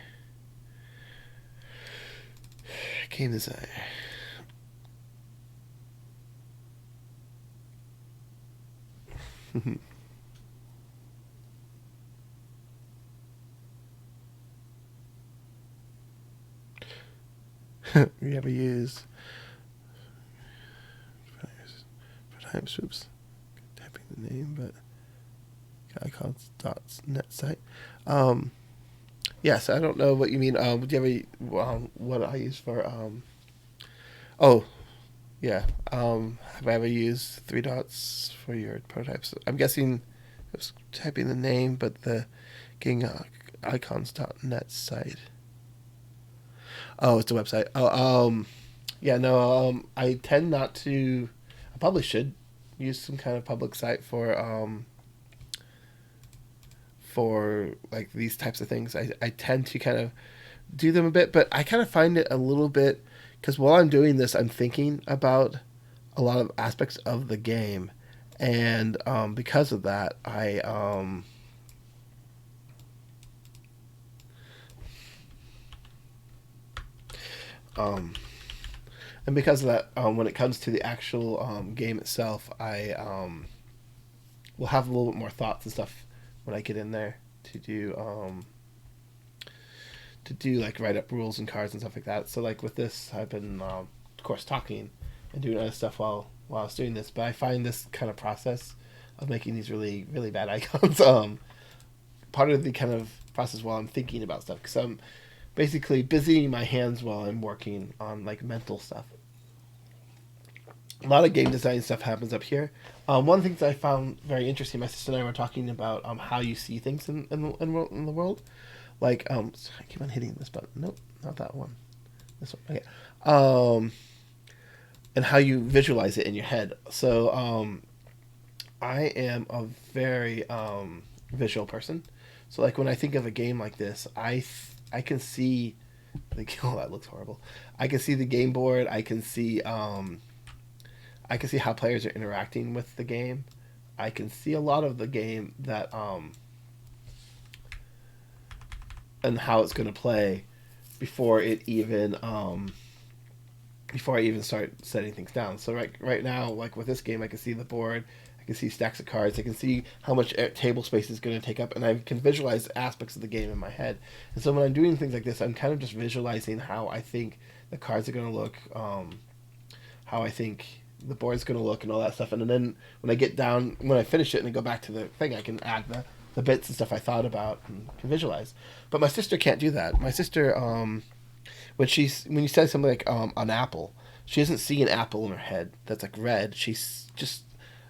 game design. We ever use oops, typing the name, but icons.net site. Yes, I don't know what you mean. Do you ever what I use for oh yeah, have I ever used 3 dots for your prototypes? I'm guessing it was typing the name, but the getting icons.net site. Oh, it's a website. Oh, yeah, no, I tend not to. I probably should use some kind of public site for like these types of things. I tend to kind of do them a bit, but I kind of find it a little bit, because while I'm doing this, I'm thinking about a lot of aspects of the game, and because of that, and because of that, when it comes to the actual game itself, I will have a little bit more thoughts and stuff when I get in there to do like write up rules and cards and stuff like that. So like with this, I've been of course talking and doing other stuff while I was doing this. But I find this kind of process of making these really really bad icons part of the kind of process while I'm thinking about stuff, because I'm basically busying my hands while I'm working on like mental stuff. A lot of game design stuff happens up here. One of the things I found very interesting, my sister and I were talking about how you see things in the world. Like, so I keep on hitting this button. Nope, not that one. This one. Okay. And how you visualize it in your head. So, I am a very visual person. So, like when I think of a game like this, I can see oh, that looks horrible. I can see the game board. I can see how players are interacting with the game. I can see a lot of the game that and how it's going to play before I even start setting things down. So right now, like with this game, I can see the board, I can see stacks of cards, I can see how much table space is going to take up, and I can visualize aspects of the game in my head. And so when I'm doing things like this, I'm kind of just visualizing how I think the cards are going to look, how I think the board's going to look, and all that stuff. And then when I finish it and I go back to the thing, I can add the bits and stuff I thought about and can visualize. But my sister can't do that. My sister, when you say something like an apple, she doesn't see an apple in her head that's like red. She just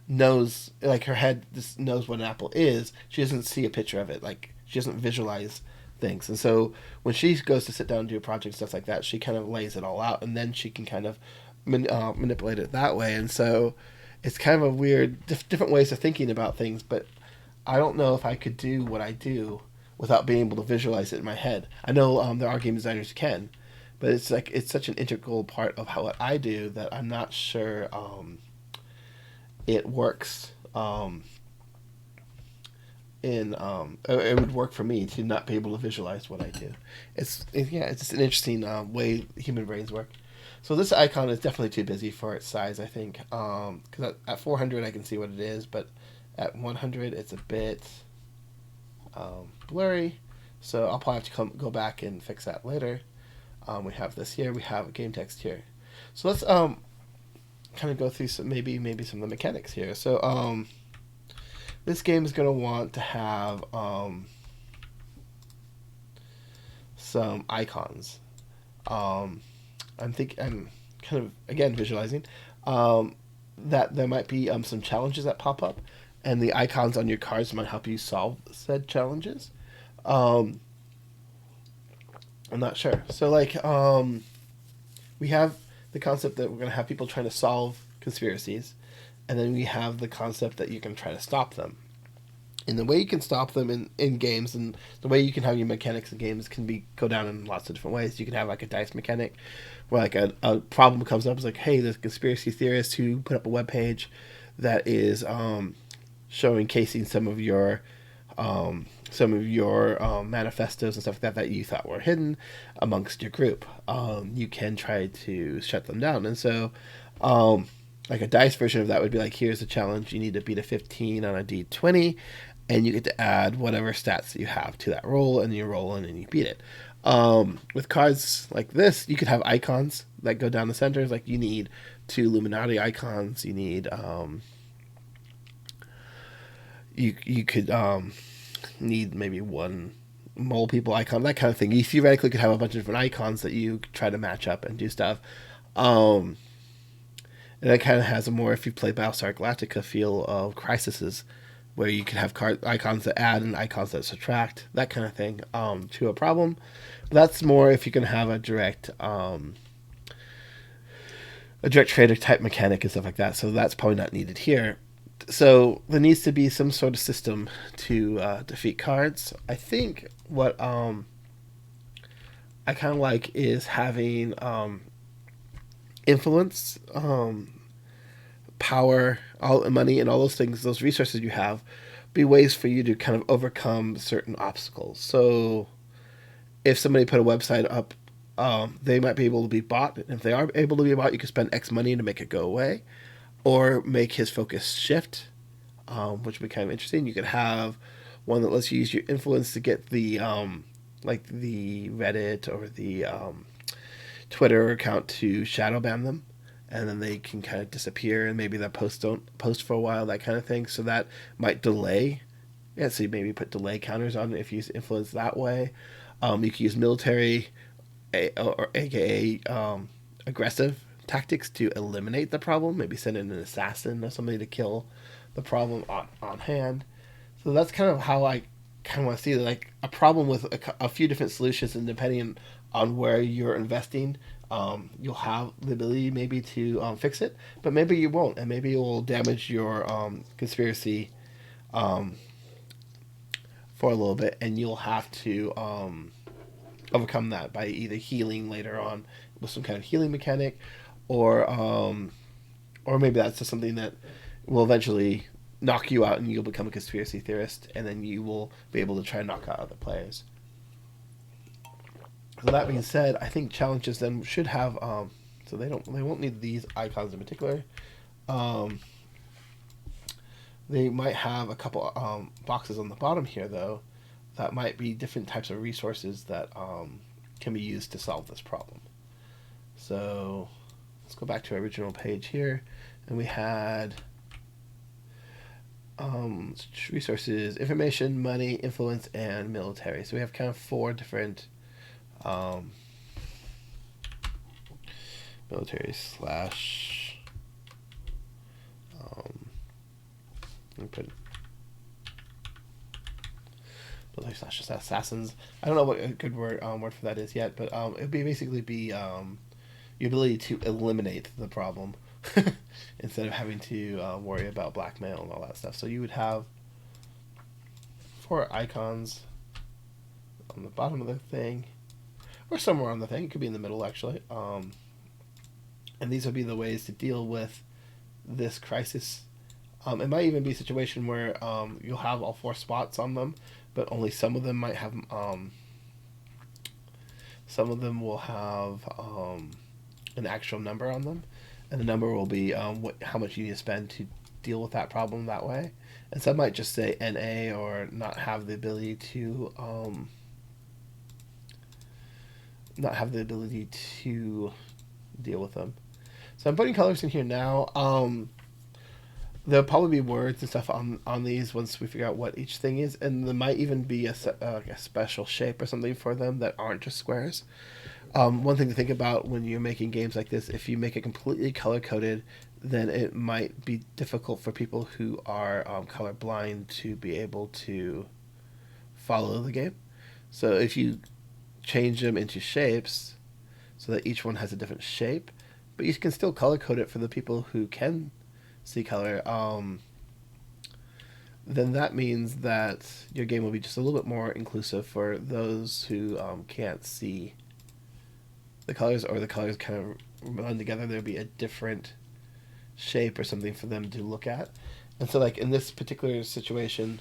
knows, like her head just knows what an apple is. She doesn't see a picture of it. Like she doesn't visualize things. And so when she goes to sit down and do a project and stuff like that, she kind of lays it all out, and then she can kind of manipulate it that way. And so it's kind of a weird, different ways of thinking about things. But I don't know if I could do what I do without being able to visualize it in my head. I know there are game designers who can, but it's like it's such an integral part of how what I do that I'm not sure it works. It would work for me to not be able to visualize what I do. It's just an interesting way human brains work. So this icon is definitely too busy for its size, I think. Because at 400 I can see what it is, but at 100 it's a bit blurry. So I'll probably have to go back and fix that later. We have this here. We have game text here. So let's kind of go through maybe some of the mechanics here. So this game is going to want to have some icons. I'm kind of again visualizing that there might be some challenges that pop up, and the icons on your cards might help you solve said challenges. I'm not sure. So like we have the concept that we're going to have people trying to solve conspiracies, and then we have the concept that you can try to stop them. And the way you can stop them in games, and the way you can have your mechanics in games can go down in lots of different ways. You can have like a dice mechanic where like a problem comes up. It's like, hey, there's a conspiracy theorist who put up a webpage that is showcasing some of your manifestos and stuff like that you thought were hidden amongst your group. You can try to shut them down. And so like a dice version of that would be like, here's a challenge. You need to beat a 15 on a D20, and you get to add whatever stats that you have to that roll, and you roll in and you beat it. With cards like this, you could have icons that go down the centers. Like you need 2 Illuminati icons. You need you could need maybe 1 mole people icon, that kind of thing. You theoretically could have a bunch of different icons that you try to match up and do stuff. And it kind of has a more, if you play Battlestar Galactica, feel of Crisis's, where you can have icons that add and icons that subtract, that kind of thing, to a problem. But that's more if you can have a direct trader type mechanic and stuff like that. So that's probably not needed here. So there needs to be some sort of system to defeat cards. I think what I kind of like is having influence, power, all money, and all those things, those resources you have, be ways for you to kind of overcome certain obstacles. So if somebody put a website up, they might be able to be bought. And if they are able to be bought, you can spend X money to make it go away, or make his focus shift, which would be kind of interesting. You could have one that lets you use your influence to get the like the Reddit or the Twitter account to shadow ban them, and then they can kind of disappear, and maybe that post don't post for a while, that kind of thing. So that might delay. Yeah, so you maybe put delay counters on if you use influence that way. You can use military, or aka aggressive tactics to eliminate the problem. Maybe send in an assassin or somebody to kill the problem on hand. So that's kind of how I kind of want to see like a problem with a few different solutions, and depending on where you're investing, you'll have the ability maybe to fix it, but maybe you won't, and maybe it will damage your conspiracy for a little bit, and you'll have to overcome that by either healing later on with some kind of healing mechanic, or maybe that's just something that will eventually knock you out, and you'll become a conspiracy theorist, and then you will be able to try and knock out other players. So that being said, I think challenges then should have so they won't need these icons in particular. They might have a couple boxes on the bottom here though that might be different types of resources that can be used to solve this problem. So let's go back to our original page here, and we had resources: information, money, influence, and military. So we have kind of 4 different military slash let me put military slash assassins. I don't know what a good word for that is yet, but it would basically be your ability to eliminate the problem instead of having to worry about blackmail and all that stuff. So you would have 4 icons on the bottom of the thing, or somewhere on the thing. It could be in the middle, actually. And these would be the ways to deal with this crisis. It might even be a situation where you'll have all 4 spots on them, but only some of them might have. Some of them will have an actual number on them, and the number will be how much you need to spend to deal with that problem that way. And some might just say NA or not have the ability to deal with them. So I'm putting colors in here now. There'll probably be words and stuff on these once we figure out what each thing is, and there might even be a special shape or something for them that aren't just squares. One thing to think about when you're making games like this, if you make it completely color coded, then it might be difficult for people who are color blind to be able to follow the game. So if you change them into shapes so that each one has a different shape, but you can still color code it for the people who can see color, then that means that your game will be just a little bit more inclusive for those who can't see the colors, or the colors kind of run together. There'll be a different shape or something for them to look at. And so, like in this particular situation,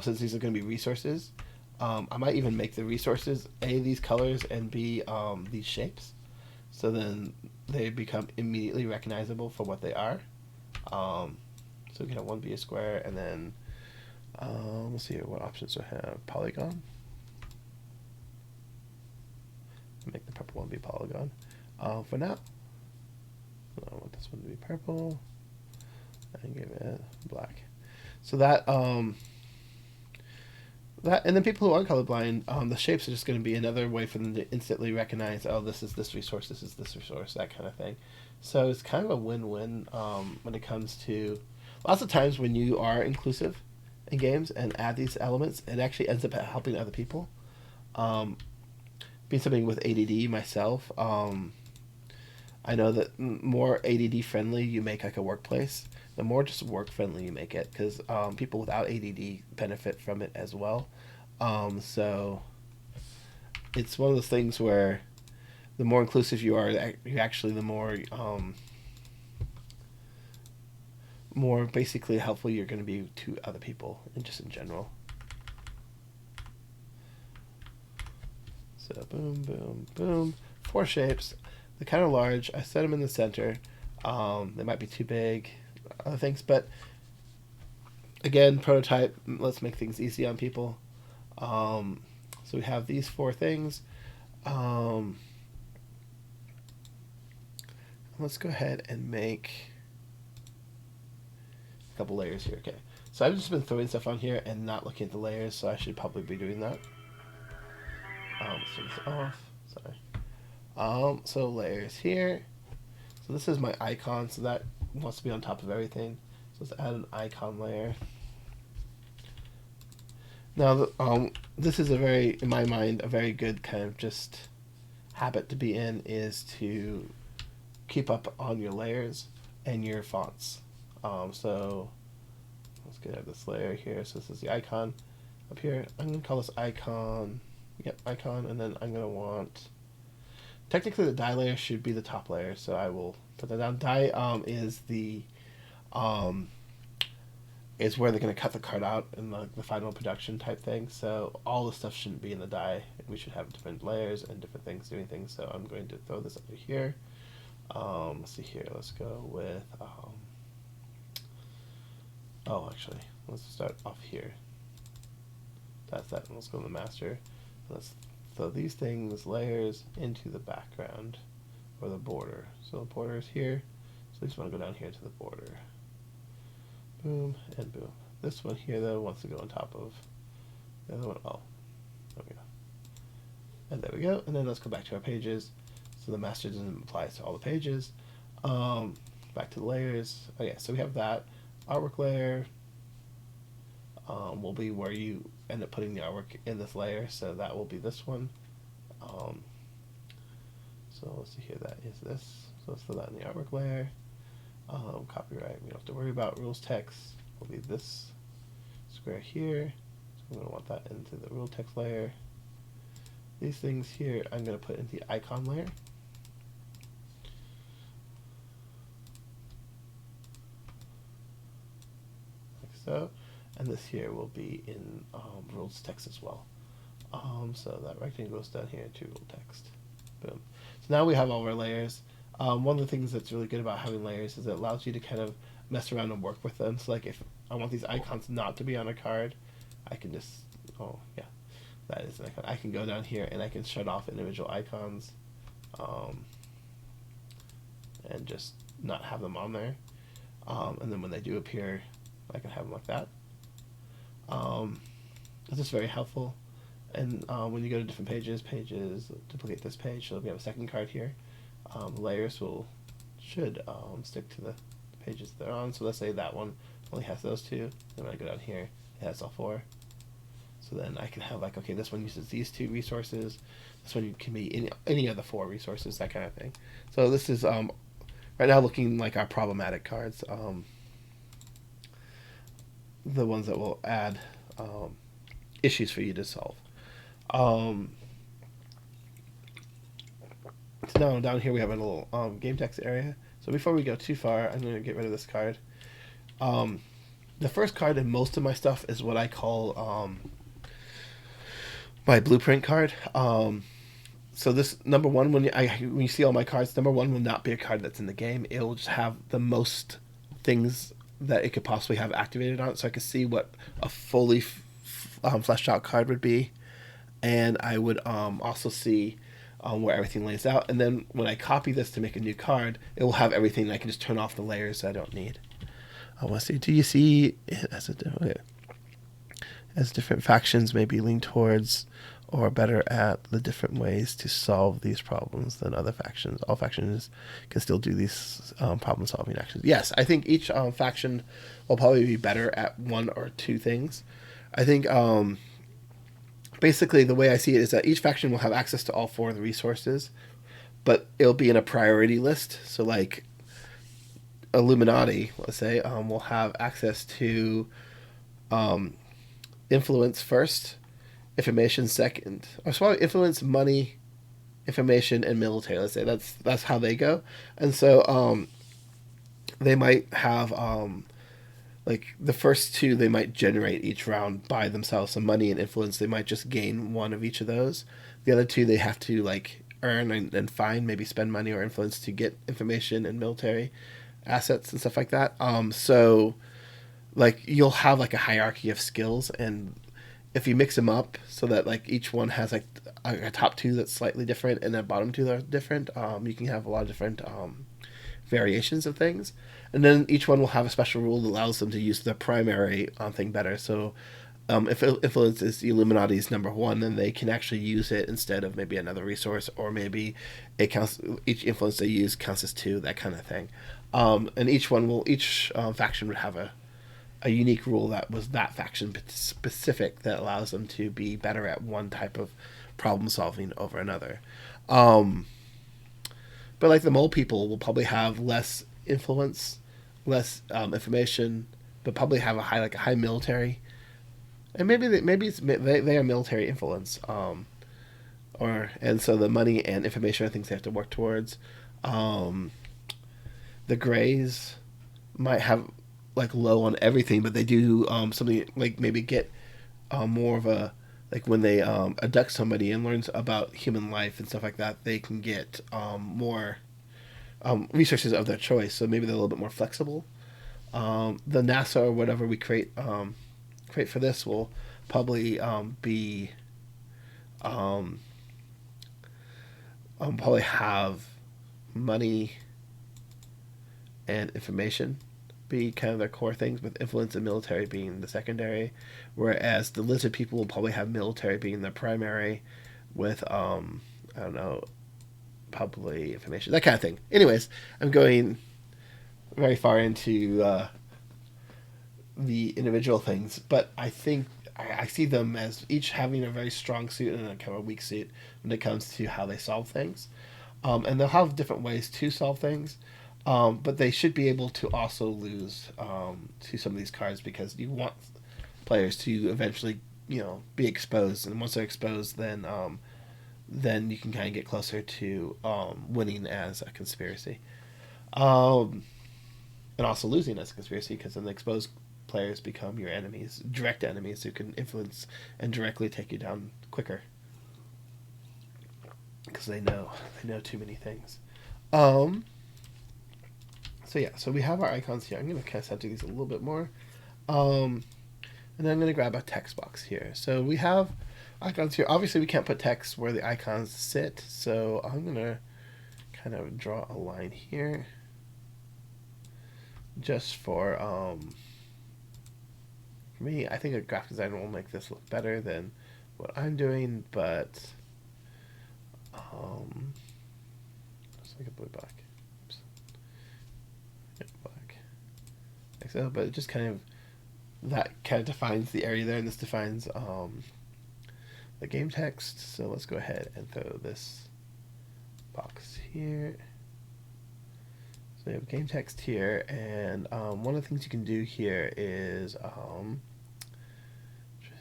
since these are going to be resources, I might even make the resources A, these colors, and B, these shapes. So then they become immediately recognizable for what they are. So we can have one be a square, and then let's see here, what options do I have? Polygon. Make the purple one be polygon. For now, I want this one to be purple, and give it black. So that and then people who are colorblind, the shapes are just going to be another way for them to instantly recognize, oh, this is this resource, this is this resource, that kind of thing. So it's kind of a win-win when it comes to lots of times when you are inclusive in games and add these elements, it actually ends up helping other people. Being something with ADD myself, I know that more ADD friendly you make like a workplace, the more just work friendly you make it, because people without ADD benefit from it as well. So it's one of those things where the more inclusive you are, you actually the more basically helpful you're going to be to other people and just in general. So boom, boom, boom. 4 shapes. They're kind of large. I set them in the center. They might be too big, other things, but again, prototype. Let's make things easy on people. So we have these 4 things. Let's go ahead and make a couple layers here. Okay. So I've just been throwing stuff on here and not looking at the layers, so I should probably be doing that. Let's turn this off. Sorry. So layers here. So this is my icon, so that wants to be on top of everything. So let's add an icon layer. Now, this is in my mind, a very good kind of just habit to be in, is to keep up on your layers and your fonts. So let's get this layer here. So this is the icon up here. I'm going to call this icon. Yep, icon, and then I'm going to want, technically the die layer should be the top layer, so I will put that down. Die is the is where they're going to cut the card out in the final production type thing, so all the stuff shouldn't be in the die. We should have different layers and different things doing things, so I'm going to throw this over here. Let's see here, let's go with actually, let's start off here. That's that, and let's go to the master. Let's throw these things, layers, into the background, or the border. So the border is here, so we just want to go down here to the border. Boom, and boom. This one here, though, wants to go on top of the other one. Oh, there we go. And there we go, and then let's go back to our pages. So the master doesn't apply to all the pages. Back to the layers. Okay, so we have that. Artwork layer will be where you end up putting the artwork in this layer, so that will be this one. So let's see here, that is this. So let's throw that in the artwork layer. Copyright, we don't have to worry about. Rules text will be this square here. So I'm going to want that into the rule text layer. These things here I'm going to put into the icon layer. Like so. And this here will be in rules text as well. So that rectangle goes down here to rule text. Boom. So now we have all our layers. One of the things that's really good about having layers is it allows you to kind of mess around and work with them. So like if I want these icons not to be on a card, I can just, oh yeah, that is an icon. I can go down here and I can shut off individual icons and just not have them on there. And then when they do appear, I can have them like that. It's just very helpful. And when you go to different pages, duplicate this page, so we have a second card here. Layers should stick to the pages they're on. So let's say that one only has those two. Then when I go down here, it has all four. So then I can have like, okay, this one uses these two resources. This one can be any of the four resources, that kind of thing. So this is right now looking like our problematic cards. The ones that will add issues for you to solve. So now down here we have a little game text area. So before we go too far, I'm going to get rid of this card. The first card in most of my stuff is what I call my blueprint card. So this number one, when you see all my cards, number one will not be a card that's in the game. It will just have the most things that it could possibly have activated on it, so I could see what a fully fleshed out card would be, and I would also see where everything lays out. And then when I copy this to make a new card, it will have everything, and I can just turn off the layers that I don't need. I want to see, do you see it as different factions maybe lean towards or better at the different ways to solve these problems than other factions? All factions can still do these problem solving actions. Yes, I think each faction will probably be better at one or two things. I think basically the way I see it is that each faction will have access to all four of the resources, but it'll be in a priority list. So like Illuminati, let's say, will have access to influence first, information second, or so influence, money, information, and military. Let's say that's how they go. And so they might have like the first two, they might generate each round by themselves. So money and influence, they might just gain one of each of those. The other two, they have to like earn and find, maybe spend money or influence to get information and military assets and stuff like that. So like you'll have like a hierarchy of skills, and if you mix them up so that like each one has like a top two that's slightly different and a bottom two that are different, you can have a lot of different variations of things. And then each one will have a special rule that allows them to use the primary thing better. So if influence is the Illuminati's number one, then they can actually use it instead of maybe another resource, or maybe it counts, each influence they use counts as two, that kind of thing. And each faction would have a unique rule that was that faction specific, that allows them to be better at one type of problem solving over another. But like the mole people will probably have less influence, less information, but probably have a high military, and maybe they are military influence, and so the money and information are things they have to work towards. The Greys might have like low on everything, but they do something like maybe get more of a, like when they abduct somebody and learns about human life and stuff like that, they can get more resources of their choice. So maybe they're a little bit more flexible. The NASA or whatever we create for this will probably be probably have money and information be kind of their core things, with influence and military being the secondary, whereas the lizard people will probably have military being their primary, with I don't know, probably information, that kind of thing. Anyways, I'm going very far into the individual things, but I think I see them as each having a very strong suit and a kind of a weak suit when it comes to how they solve things. And they'll have different ways to solve things. But they should be able to also lose to some of these cards because you want players to eventually, be exposed, and once they're exposed, then you can kind of get closer to winning as a conspiracy, um, and also losing as a conspiracy because then the exposed players become your enemies, direct enemies who can influence and directly take you down quicker because they know too many things. Um, so yeah, so we have our icons here. I'm gonna kind of center these a little bit more. Um, and then I'm going to grab a text box here. So we have icons here. Obviously, we can't put text where the icons sit, so I'm going to kind of draw a line here just for me. I think a graphic designer will make this look better than what I'm doing, but let's make it blue black. Oops. Yeah, black. Like so, but it just kind of that kind of defines the area there, and this defines the game text. So let's go ahead and throw this box here. So we have game text here, and one of the things you can do here is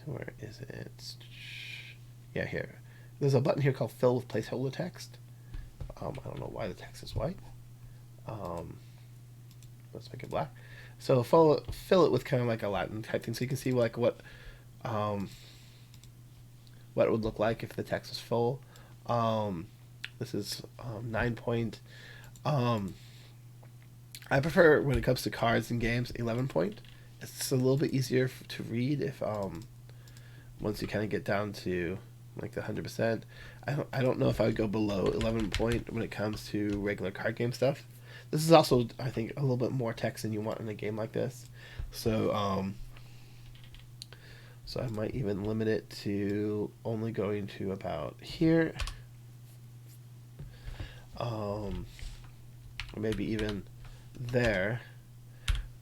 where is it? Yeah, here. There's a button here called Fill with Placeholder Text. I don't know why the text is white. Let's make it black. So fill it with kind of like a Latin type thing, so you can see like what it would look like if the text was full. This is 9 point. I prefer when it comes to cards and games 11 point. It's a little bit easier to read if once you kind of get down to like the 100%. I don't know if I would go below 11 point when it comes to regular card game stuff. This is also, I think, a little bit more text than you want in a game like this. So, so I might even limit it to only going to about here. Maybe even there.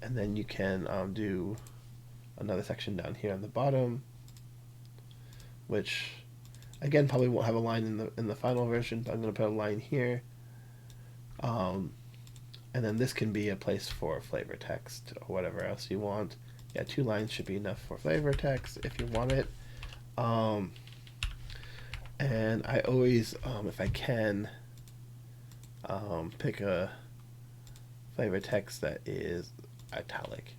And then you can do another section down here on the bottom, which, again, probably won't have a line in the final version, but I'm going to put a line here. And then this can be a place for flavor text or whatever else you want. Yeah, 2 lines should be enough for flavor text if you want it. And I always, if I can, pick a flavor text that is italic.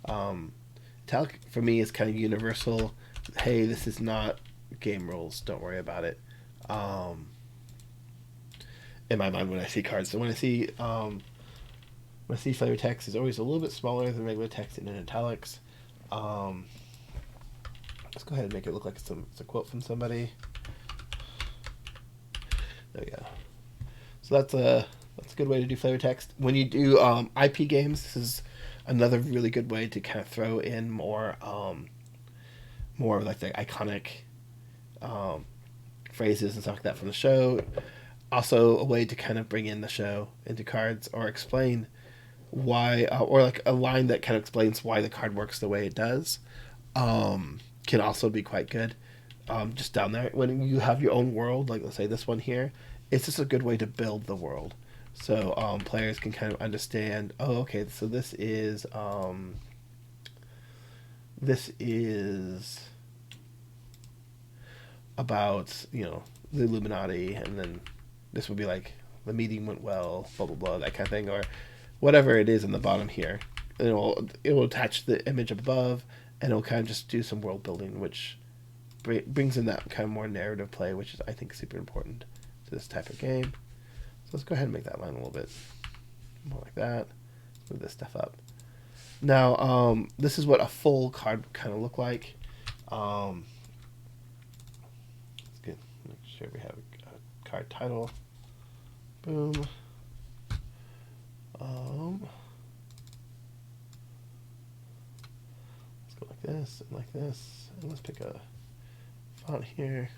Italic for me is kind of universal. Hey, this is not game rules. Don't worry about it. In my mind when I see cards. So when I see flavor text is always a little bit smaller than regular text in italics. Let's go ahead and make it look like it's a quote from somebody. There we go. So that's a good way to do flavor text. When you do IP games, this is another really good way to kind of throw in more like the iconic phrases and stuff like that from the show. Also, a way to kind of bring in the show into cards or explain why, or like a line that kind of explains why the card works the way it does, can also be quite good. Just down there, when you have your own world, like let's say this one here, it's just a good way to build the world. So players can kind of understand, oh, okay, so this is about, the Illuminati, and then this would be like the meeting went well, blah blah blah, that kind of thing, or whatever it is in the bottom here. It will attach the image above, and it'll kind of just do some world building, which brings in that kind of more narrative play, which is, I think, super important to this type of game. So let's go ahead and make that line a little bit more like that. Move this stuff up. Now, this is what a full card kind of look like. Let's make sure we have a card title. Boom. Let's go like this and like this, and let's pick a font here.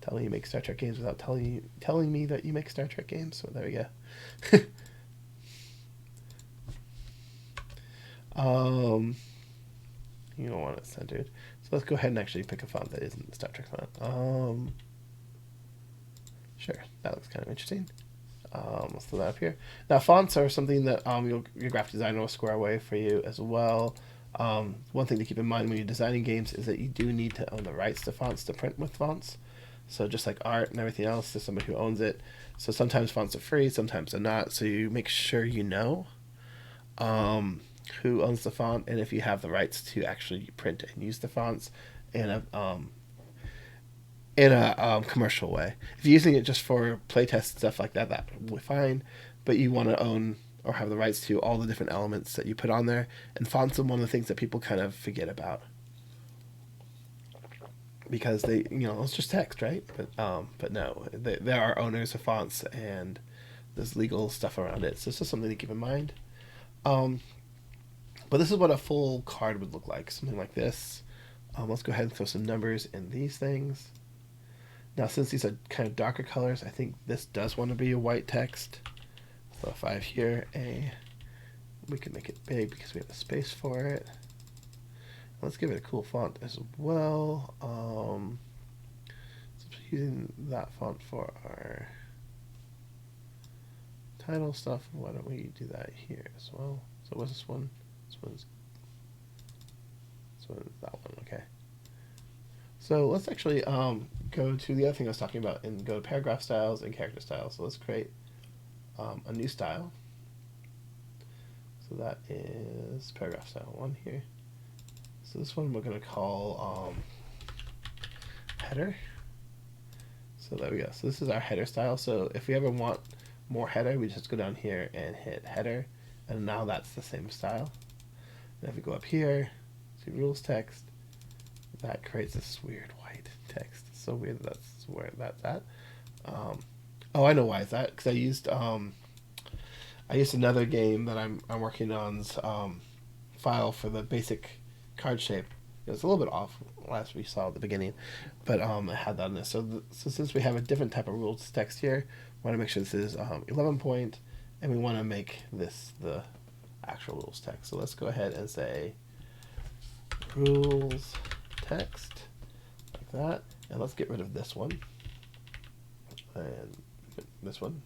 Telling you make Star Trek games without telling me that you make Star Trek games. So there we go. You don't want it centered. So let's go ahead and actually pick a font that isn't the Star Trek font. Sure, that looks kind of interesting. Let's throw that up here. Now, fonts are something that your graphic designer will square away for you as well. One thing to keep in mind when you're designing games is that you do need to own the rights to fonts to print with fonts. So just like art and everything else, there's somebody who owns it. So sometimes fonts are free, sometimes they're not. So you make sure you know who owns the font and if you have the rights to actually print and use the fonts in a commercial way. If you're using it just for playtest stuff like that, that would be fine. But you want to own or have the rights to all the different elements that you put on there. And fonts are one of the things that people kind of forget about because they, it's just text, right? But no, there are owners of fonts and there's legal stuff around it. So this is something to keep in mind. But this is what a full card would look like, something like this. Let's go ahead and throw some numbers in these things. Now, since these are kind of darker colors, I think this does want to be a white text. So a 5 here, A. We can make it big because we have a space for it. Let's give it a cool font as well. So using that font for our title stuff, why don't we do that here as well? So what's this one? This one's that one, okay. So let's actually go to the other thing I was talking about and go to paragraph styles and character styles. So let's create a new style. So that is paragraph style 1 here. So this one we're going to call header. So there we go. So this is our header style. So if we ever want more header, we just go down here and hit header. And now that's the same style. And if we go up here to rules text, that creates this weird white text. It's so weird that's where that's at. Oh, I know why it's that. Because I used another game that I'm working on's file for the basic card shape. It was a little bit off last we saw at the beginning, but I had that in this. So since we have a different type of rules text here, we want to make sure this is 11 point, and we want to make this the actual rules text. So let's go ahead and say rules text like that, and let's get rid of this one and this one.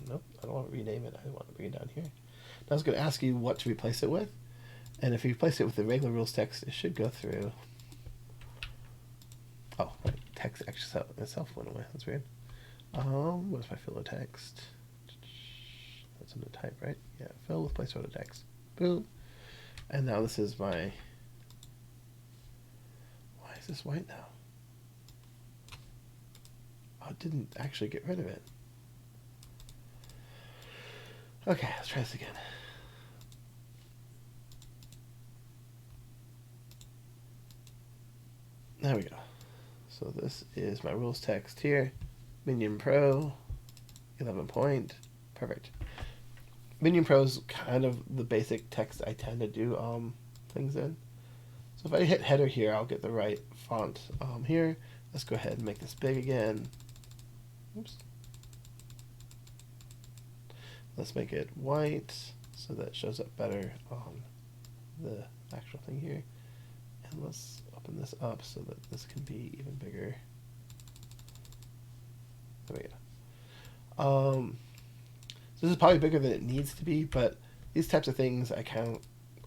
Nope, I don't want to rename it. I want to bring it down here. Now I was going to ask you what to replace it with, and if you replace it with the regular rules text, it should go through. Oh, right, text actually itself went away. That's weird. What's my fill of text? That's in the type, right? Yeah, fill with placeholder text. Boom. And now this is my. Why is this white now? Oh, it didn't actually get rid of it. Okay, let's try this again. There we go. So this is my rules text here. Minion Pro, 11 point. Perfect. Minion Pro is kind of the basic text I tend to do things in. So if I hit header here, I'll get the right font here. Let's go ahead and make this big again. Oops. Let's make it white so that it shows up better on the actual thing here. And let's open this up so that this can be even bigger. There we go. So this is probably bigger than it needs to be, but these types of things I can't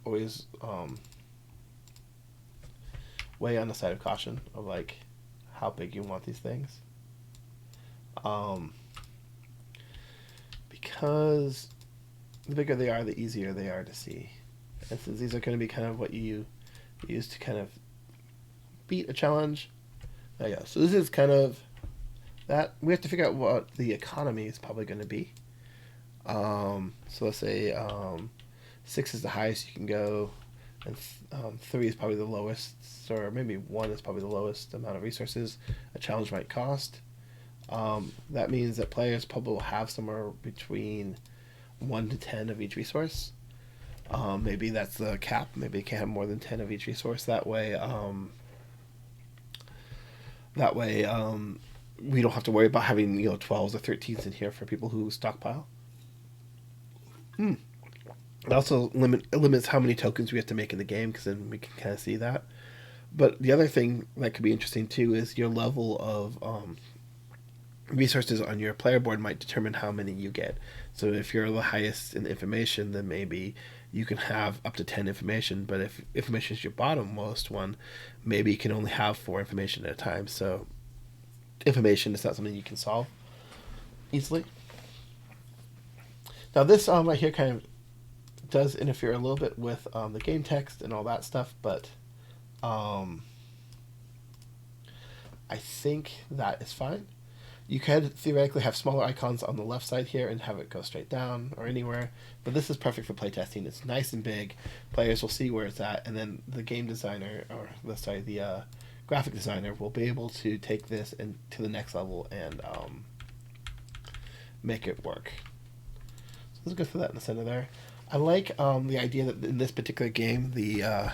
always weigh on the side of caution of like how big you want these things. Because the bigger they are, the easier they are to see. And since these are going to be kind of what you use to kind of beat a challenge, there you go. So this is kind of that. We have to figure out what the economy is probably going to be. So let's say 6 is the highest you can go, and 3 is probably the lowest, or maybe 1 is probably the lowest amount of resources a challenge might cost. That means that players probably will have somewhere between 1 to 10 of each resource. Maybe that's the cap. Maybe you can't have more than 10 of each resource. That way, we don't have to worry about having 12s or 13s in here for people who stockpile. It also limits how many tokens we have to make in the game, because then we can kind of see that. But the other thing that could be interesting too is your level of resources on your player board might determine how many you get. So if you're the highest in information, then maybe you can have up to 10 information, but if information is your bottommost one, maybe you can only have 4 information at a time. So information is not something you can solve easily. Now this right here kind of does interfere a little bit with the game text and all that stuff, but I think that is fine. You could theoretically have smaller icons on the left side here and have it go straight down or anywhere, but this is perfect for playtesting. It's nice and big. Players will see where it's at, and then the game designer, or the graphic designer, will be able to take this and to the next level and make it work. So let's go for that in the center there. I like the idea that in this particular game, the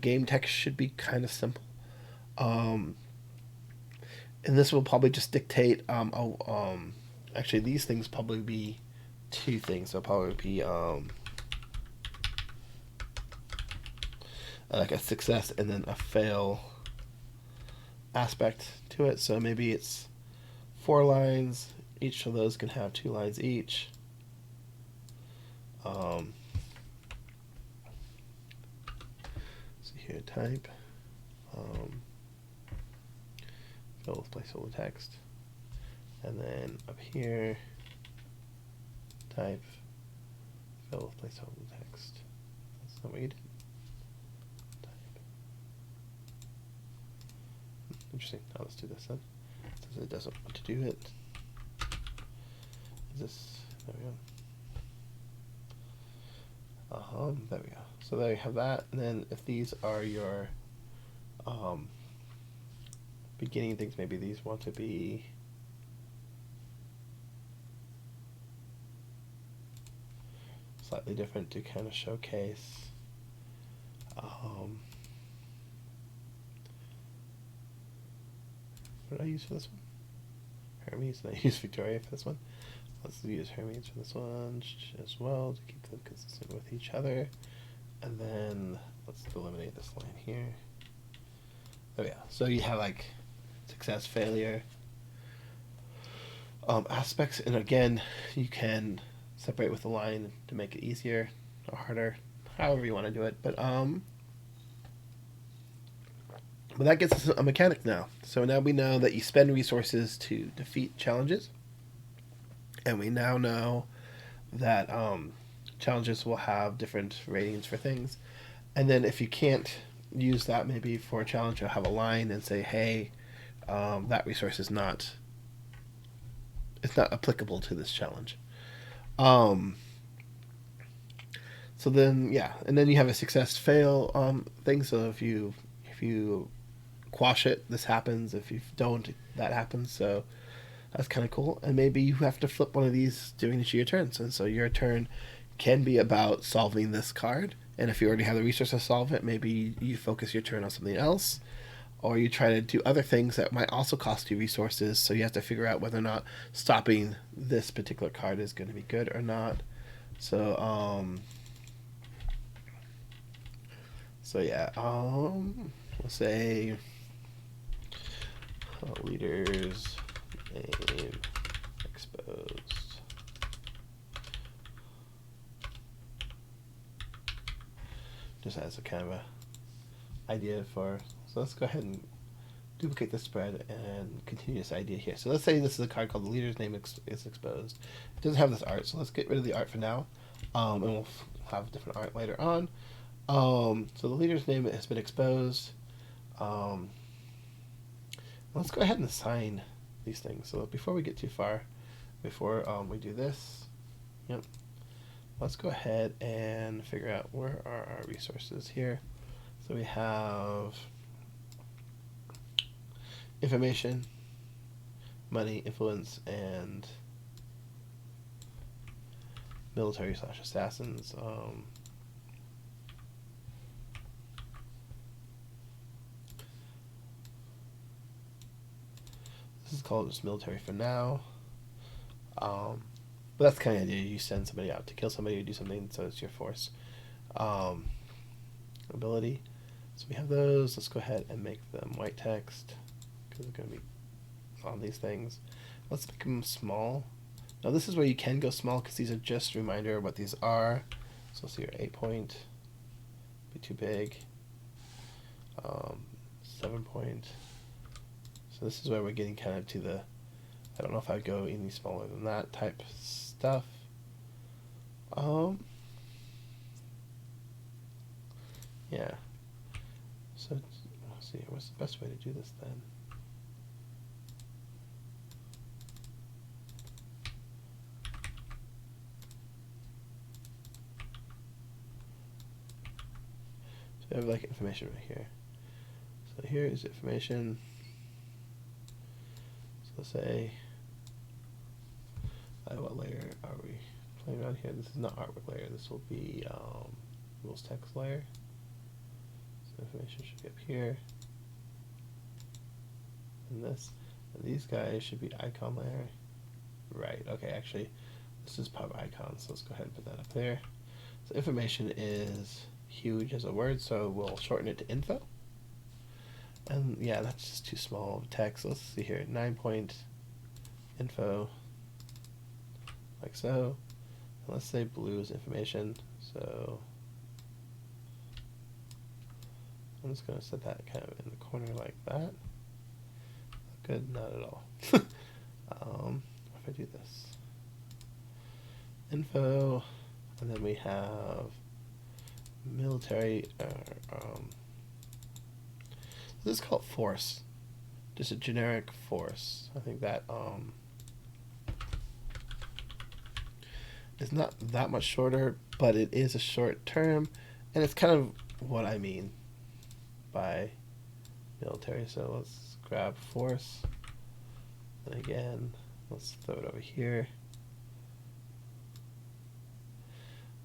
game text should be kind of simple. And this will probably just dictate. Actually, these things probably be 2 things. They'll probably be like a success and then a fail aspect to it. So maybe it's 4 lines. Each of those can have 2 lines each. So here, type. Fill with placeholder text, and then up here, type, fill with placeholder text. That's not what you did. Type. Interesting. Now let's do this then. Since it doesn't want to do it. Is this? There we go. There we go. So there you have that. And then if these are your beginning things, maybe these want to be slightly different to kind of showcase what did I use for this one? Hermes, and I use Victoria for this one. Let's use Hermes for this one as well to keep them consistent with each other. And then let's eliminate this line here. There we go. So you have like success, failure aspects, and again, you can separate with a line to make it easier or harder, however you want to do it. But that gets us a mechanic now. So now we know that you spend resources to defeat challenges, and we now know that challenges will have different ratings for things. And then if you can't use that, maybe for a challenge, you'll have a line and say, hey, that resource is not applicable to this challenge. So then, yeah, and then you have a success fail thing. So if you quash it, this happens. If you don't, that happens. So that's kind of cool. And maybe you have to flip one of these during each of your turns. And so your turn can be about solving this card. And if you already have the resource to solve it, maybe you focus your turn on something else. Or you try to do other things that might also cost you resources, so you have to figure out whether or not stopping this particular card is going to be good or not. So, yeah, let's say leaders name exposed. Just as a kind of a idea for. So let's go ahead and duplicate this spread and continue this idea here. So let's say this is a card called the leader's name is exposed. It doesn't have this art, so let's get rid of the art for now, and we'll have different art later on. So the leader's name has been exposed. Let's go ahead and assign these things. So before we get too far, before we do this, let's go ahead and figure out where are our resources here. So we have information, money, influence, and military/assassins. This is called just military for now. But that's kind of the idea. You send somebody out to kill somebody or do something, so it's your force. Ability. So we have those. Let's go ahead and make them white text, because they're going to be on these things. Let's make them small. Now this is where you can go small because these are just a reminder of what these are. So let's see here, 8 point, be too big. 7 point. So this is where we're getting kind of to the, I don't know if I'd go any smaller than that type stuff. Yeah. So let's see, what's the best way to do this then? So I have like information right here. So here is information. So let's say, what layer are we playing around here? This is not artwork layer. This will be rules text layer. So information should be up here. And this, and these guys should be icon layer. Right. Okay. Actually, this is pub icon. So let's go ahead and put that up there. So information is huge as a word, so we'll shorten it to info. And yeah, that's just too small of text. Let's see here, 9 point info, like so. And let's say blue is information, so I'm just going to set that kind of in the corner like that. Good, not at all. If I do this, info, and then we have military, this is called force, just a generic force. I think that is not that much shorter, but it is a short term, and it's kind of what I mean by military. So let's grab force, and again, let's throw it over here.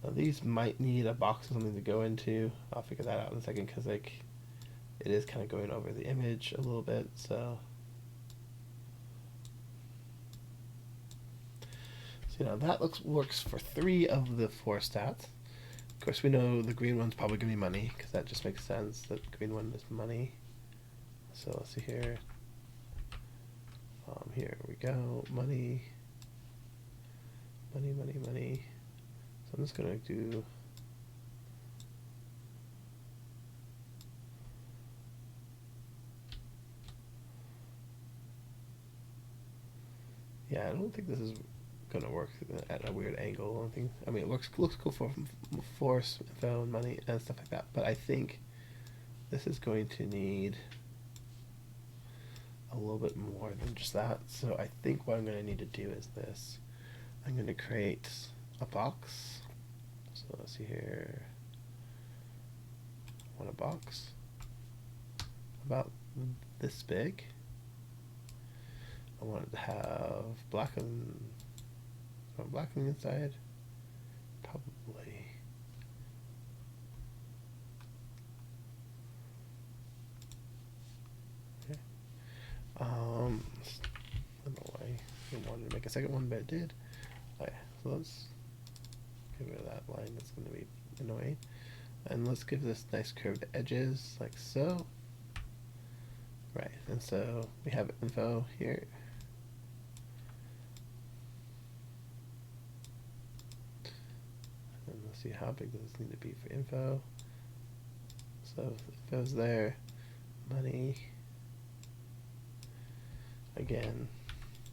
Now these might need a box or something to go into. I'll figure that out in a second because like it is kind of going over the image a little bit. So you know that works for 3 of the 4 stats. Of course, we know the green one's probably gonna be money because that just makes sense. That the green one is money. So let's see here. Here we go. Money. Money. Money. Money. So I'm just gonna do. Yeah, I don't think this is gonna work at a weird angle. I don't think. I mean, it looks cool for force, info, and money and stuff like that. But I think this is going to need a little bit more than just that. So I think what I'm going to need to do is this. I'm going to create a box. So let's see here. I want a box about this big. I want it to have black on the inside. Probably. Okay. I don't know why I wanted to make a second one, but it did. Okay, so let's get rid of that line. That's going to be annoying. And let's give this nice curved edges, like so. Right, and so we have info here. And let's see how big does this need to be for info. So info's there. Money. Again,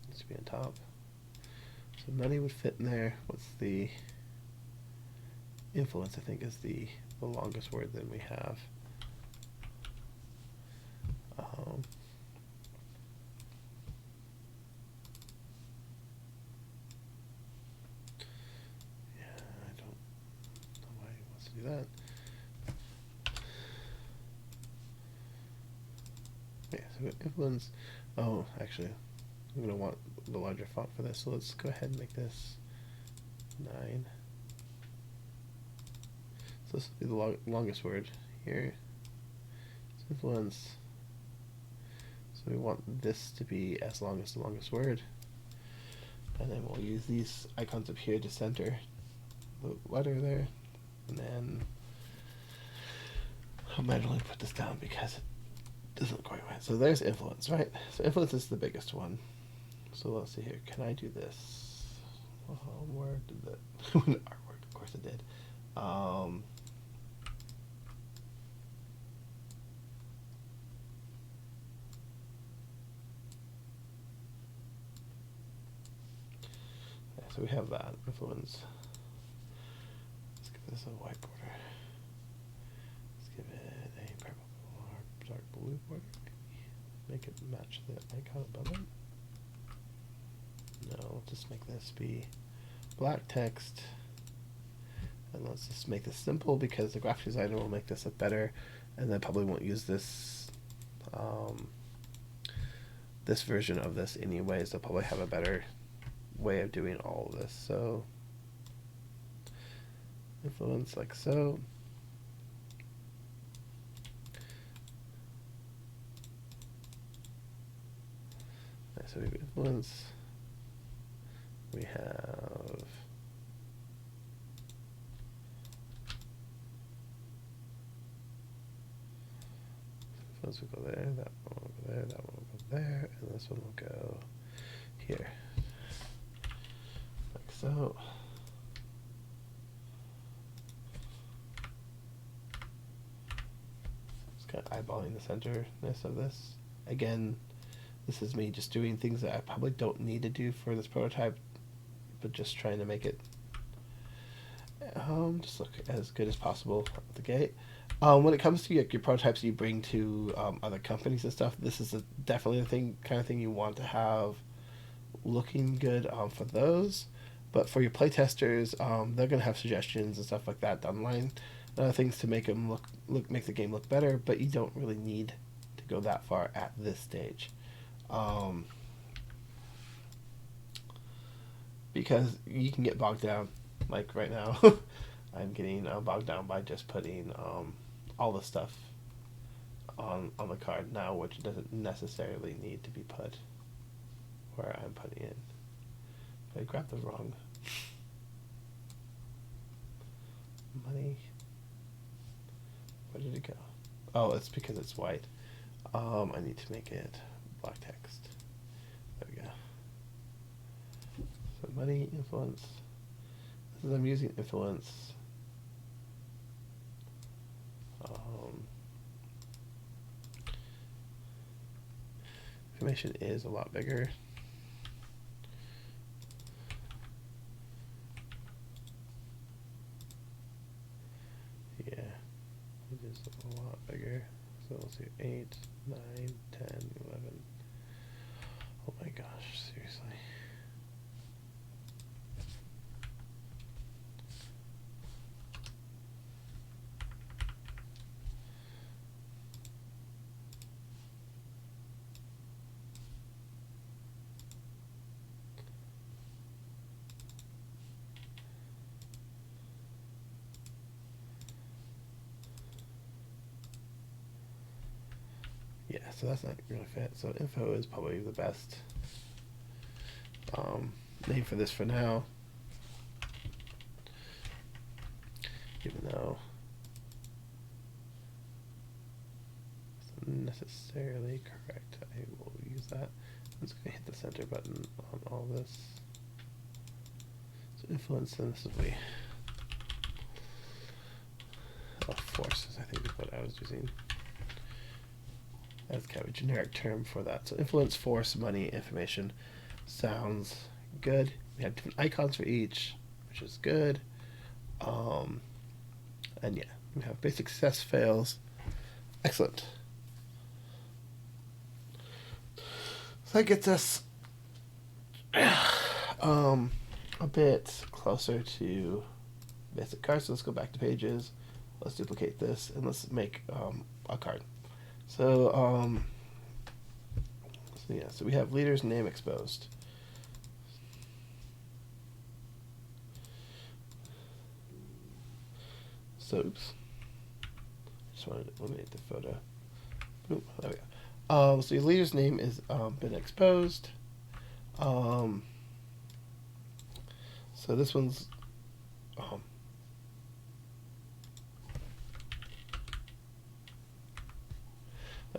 needs to be on top. So money would fit in there. What's the influence? I think is the longest word that we have. Yeah, I don't know why he wants to do that. Yeah, so influence. Oh, actually, I'm going to want the larger font for this, so let's go ahead and make this 9. So this will be the longest word here. So influence. So we want this to be as long as the longest word. And then we'll use these icons up here to center the letter there. And then I'll manually put this down because it doesn't look quite right. So there's influence, right? So influence is the biggest one. So let's see here. Can I do this? Where did that? Artwork, of course it did. So we have that influence. Let's give this a white border. Let's give it a purple or dark blue border. Make it match the icon above it. No, let's just make this be black text. And let's just make this simple because the graphic designer will make this look better, and then probably won't use this this version of this anyways. They'll probably have a better way of doing all of this. So influence like so. So we have influence. We have influence will go there, that one will go there, that one will go there, and this one will go here. Like so. Just kind of eyeballing the centerness of this. Again, this is me just doing things that I probably don't need to do for this prototype, but just trying to make it just look as good as possible at the gate. When it comes to your prototypes you bring to other companies and stuff, this is definitely the kind of thing you want to have looking good for those. But for your playtesters, they're gonna have suggestions and stuff like that down the line, things to make them make the game look better. But you don't really need to go that far at this stage. Because you can get bogged down, like right now. I'm getting bogged down by just putting all the stuff on the card now, which doesn't necessarily need to be put where I'm putting it. I grabbed the wrong money. Where did it go? Oh, it's because it's white. I need to make it black text. There we go. So money, influence. This is, I'm using influence. Information is a lot bigger. Yeah, it is a lot bigger. So let's see, 8, 9, 10, 11. Oh my gosh, seriously. Yeah, so that's not really fit. So info is probably the best name for this for now. Even though it's not necessarily correct, I will use that. I'm just going to hit the center button on all this. So influence, and this is forces, I think is what I was using. That's kind of a generic term for that. So influence, force, money, information sounds good. We have different icons for each, which is good. And yeah, we have basic success, fails. Excellent. So that gets us a bit closer to basic cards. So let's go back to pages. Let's duplicate this and let's make a card. So yeah, so we have leader's name exposed. So oops, just wanted to eliminate the photo. Boom, there we go. So your leader's name is been exposed. So this one's oh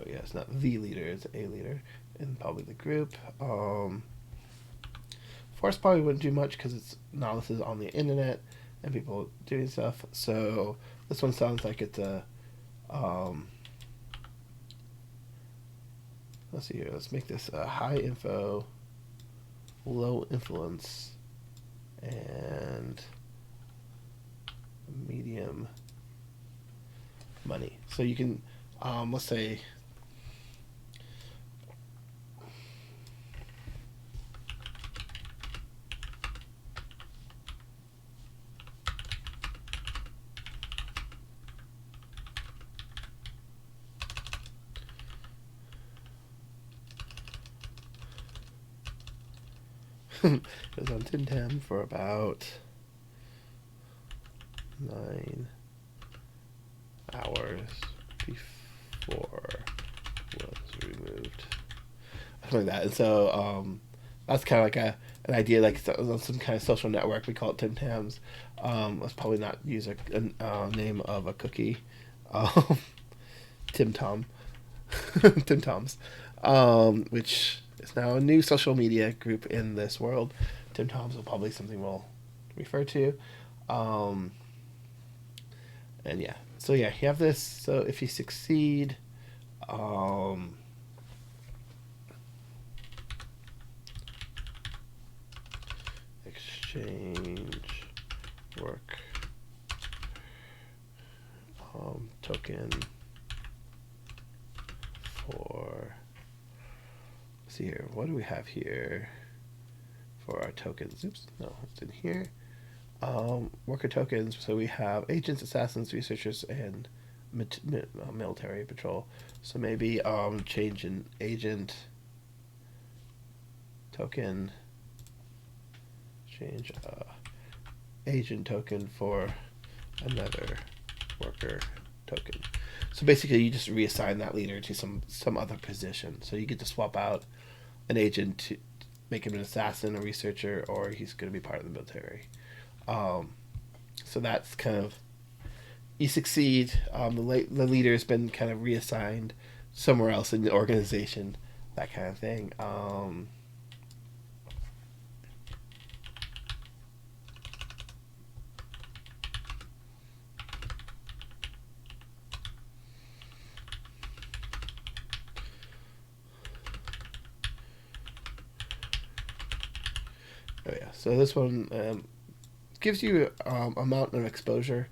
yeah, it's not the leader, it's a leader, and probably the group. Forest probably wouldn't do much because it's now this is on the internet and people doing stuff. So this one sounds like it's a let's see here. Let's make this a high info, low influence, and medium money. So you can, let's say, it was on Tim Tam for about 9 hours before it was removed. Something like that. And so that's kind of like an idea, like on some kind of social network. We call it Tim Tams. Let's probably not use a name of a cookie. Tim Tom. Tim Toms. Which is now a new social media group in this world. Tim Toms will probably something we'll refer to. And yeah, so yeah, you have this. So if you succeed, exchange work token for, let's see here, what do we have here for our tokens? Oops, no, it's in here. Worker tokens, so we have agents, assassins, researchers, and military patrol. So maybe change an agent token, change agent token for another worker token. So basically you just reassign that leader to some other position. So you get to swap out an agent to make him an assassin, a researcher, or he's going to be part of the military. So that's kind of, you succeed, the leader's been kind of reassigned somewhere else in the organization, that kind of thing. Oh yeah, so this one gives you amount of exposure,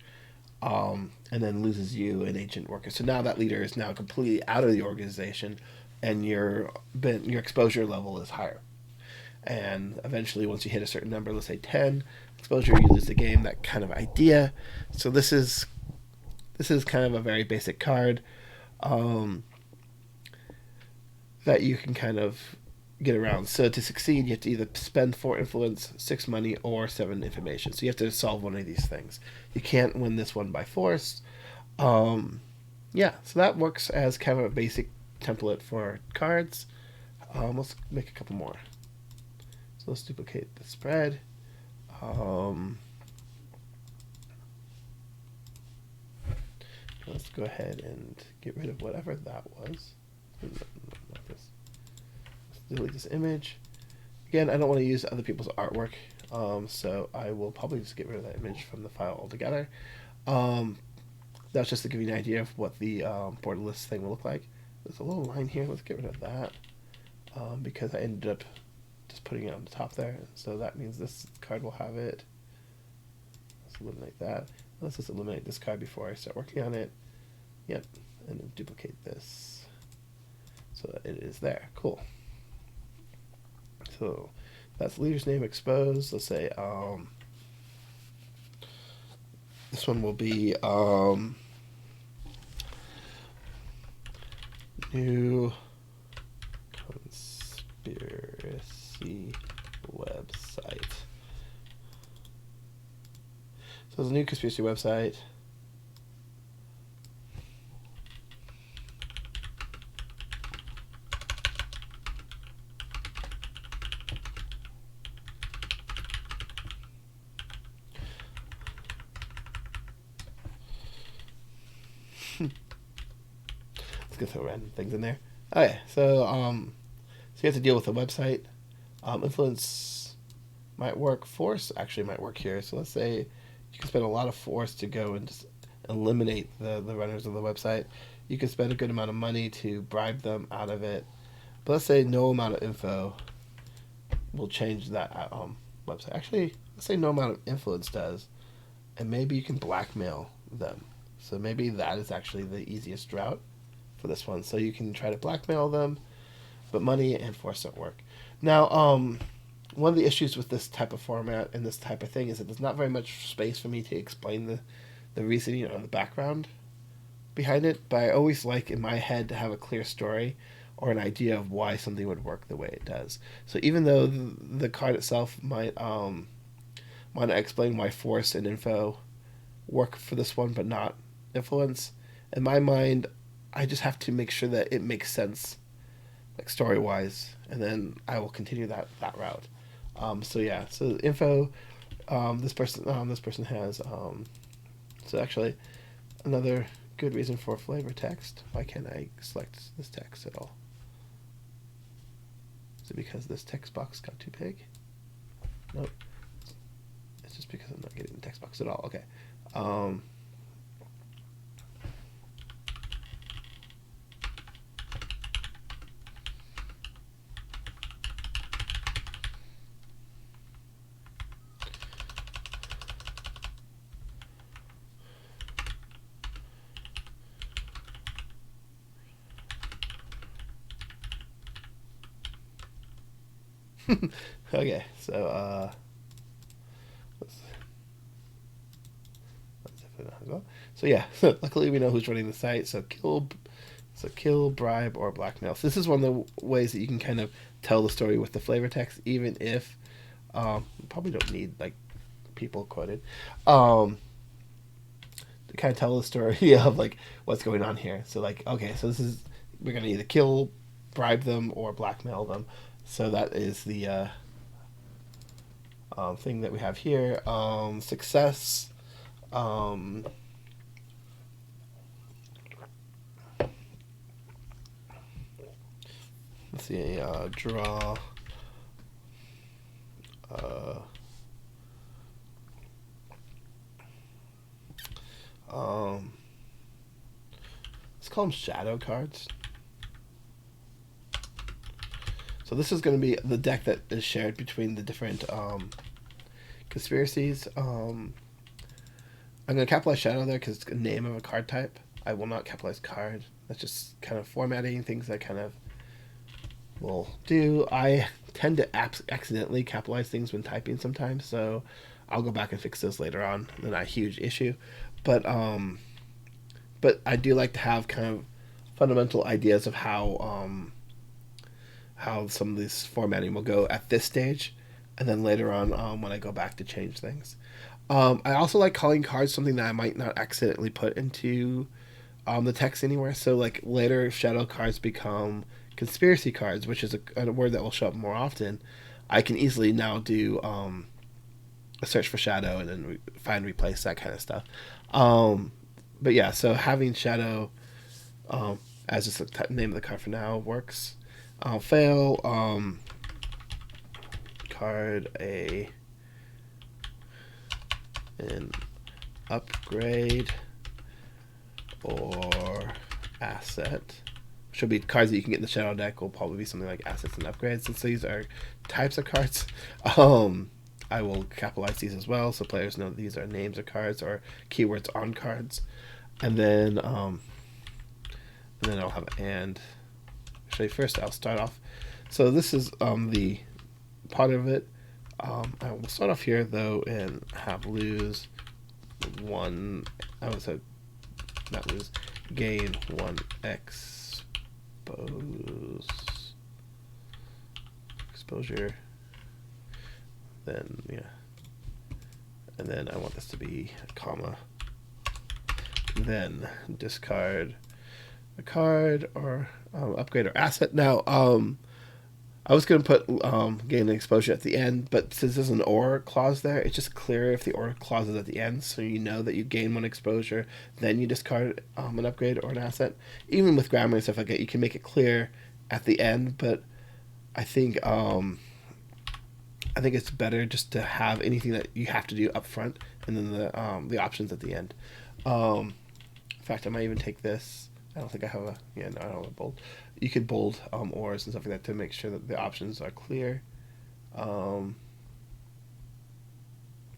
and then loses you an agent worker. So now that leader is now completely out of the organization, and your exposure level is higher. And eventually, once you hit a certain number, let's say 10 exposure, you lose the game. That kind of idea. So this is kind of a very basic card that you can kind of get around. So to succeed, you have to either spend 4 influence, 6 money, or 7 information. So you have to solve one of these things. You can't win this one by force. Yeah, so that works as kind of a basic template for cards. Let's make a couple more. So let's duplicate the spread. Let's go ahead and get rid of whatever that was. Not this. Delete this image. Again, I don't want to use other people's artwork, so I will probably just get rid of that image from the file altogether. That's just to give you an idea of what the border list thing will look like. There's a little line here. Let's get rid of that because I ended up just putting it on the top there. So that means this card will have it. Let's eliminate that. Let's just eliminate this card before I start working on it. Yep, and then duplicate this so that it is there. Cool. So that's leader's name exposed. Let's say this one will be new conspiracy website. So it's a new conspiracy website. Let's go throw random things in there. Okay, so you have to deal with a website. Influence might work. Force actually might work here. So let's say you can spend a lot of force to go and just eliminate the runners of the website. You can spend a good amount of money to bribe them out of it. But let's say no amount of info will change that website. Actually, let's say no amount of influence does. And maybe you can blackmail them. So maybe that is actually the easiest route for this one. So you can try to blackmail them, but money and force don't work. Now, one of the issues with this type of format and this type of thing is that there's not very much space for me to explain the reasoning or the background behind it. But I always like in my head to have a clear story or an idea of why something would work the way it does. So even though the card itself might want to explain why force and info work for this one but not influence, in my mind I just have to make sure that it makes sense, like story wise, and then I will continue that route. So yeah, so info, this person has so actually another good reason for flavor text. Why can't I select this text at all? Is it because this text box got too big? Nope. It's just because I'm not getting the text box at all. Okay. Okay, so so yeah, luckily we know who's running the site. So kill, bribe, or blackmail. So this is one of the ways that you can kind of tell the story with the flavor text, even if you probably don't need like people quoted to kind of tell the story of like what's going on here. So like, okay, so this is, we're gonna either kill, bribe them, or blackmail them. So that is the thing that we have here. Success. Let's see. Draw. Let's call them shadow cards. So this is going to be the deck that is shared between the different conspiracies. I'm going to capitalize shadow there because it's a name of a card type. I will not capitalize card. That's just kind of formatting things that kind of will do. I tend to accidentally capitalize things when typing sometimes, so I'll go back and fix those later on. They're not a huge issue, but I do like to have kind of fundamental ideas of how some of this formatting will go at this stage, and then later on when I go back to change things. I also like calling cards something that I might not accidentally put into the text anywhere. So like later shadow cards become conspiracy cards, which is a word that will show up more often. I can easily now do a search for shadow and then find replace, that kind of stuff. But yeah, so having shadow as just the name of the card for now works. Fail. Card an upgrade or asset. Should be cards that you can get in the shadow deck. Will probably be something like assets and upgrades. Since these are types of cards, I will capitalize these as well, so players know these are names of cards or keywords on cards. And then I'll have and. Actually, first I'll start off. So this is the part of it. I will start off here though and have lose one. I would say not lose, gain one exposure. Then yeah, and then I want this to be a comma. Then discard a card or upgrade or asset. Now, I was going to put gain exposure at the end, but since there's an or clause there, it's just clearer if the or clause is at the end, so you know that you gain one exposure, then you discard an upgrade or an asset. Even with grammar and stuff like that, you can make it clear at the end, but I think I think it's better just to have anything that you have to do up front, and then the options at the end. In fact, I might even take this. I don't think I have a, yeah, no, I don't have a bold. You could bold ors and stuff like that to make sure that the options are clear. What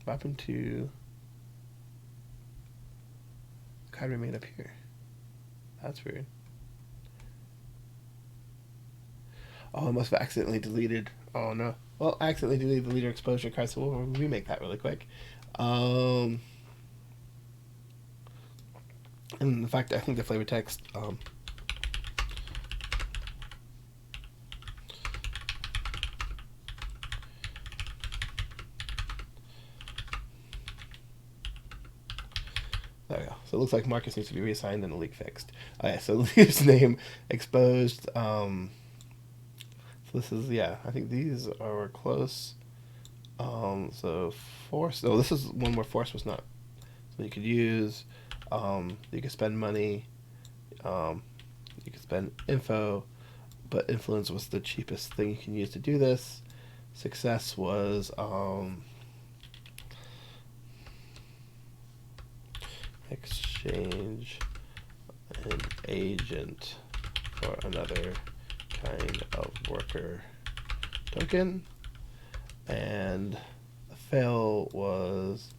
happened to the card we made up here? That's weird. Oh, I must have accidentally deleted. Oh no. Well, I accidentally deleted the leader exposure card, so we'll remake that really quick. And in fact, I think the flavor text. There we go. So it looks like Marcus needs to be reassigned and the leak fixed. Okay, so leader's name exposed. So this is, yeah, I think these are close. So force. Oh, this is one where force was not. So you could use. You could spend money. You could spend info, but influence was the cheapest thing you can use to do this. Success was exchange an agent for another kind of worker token, and the fail was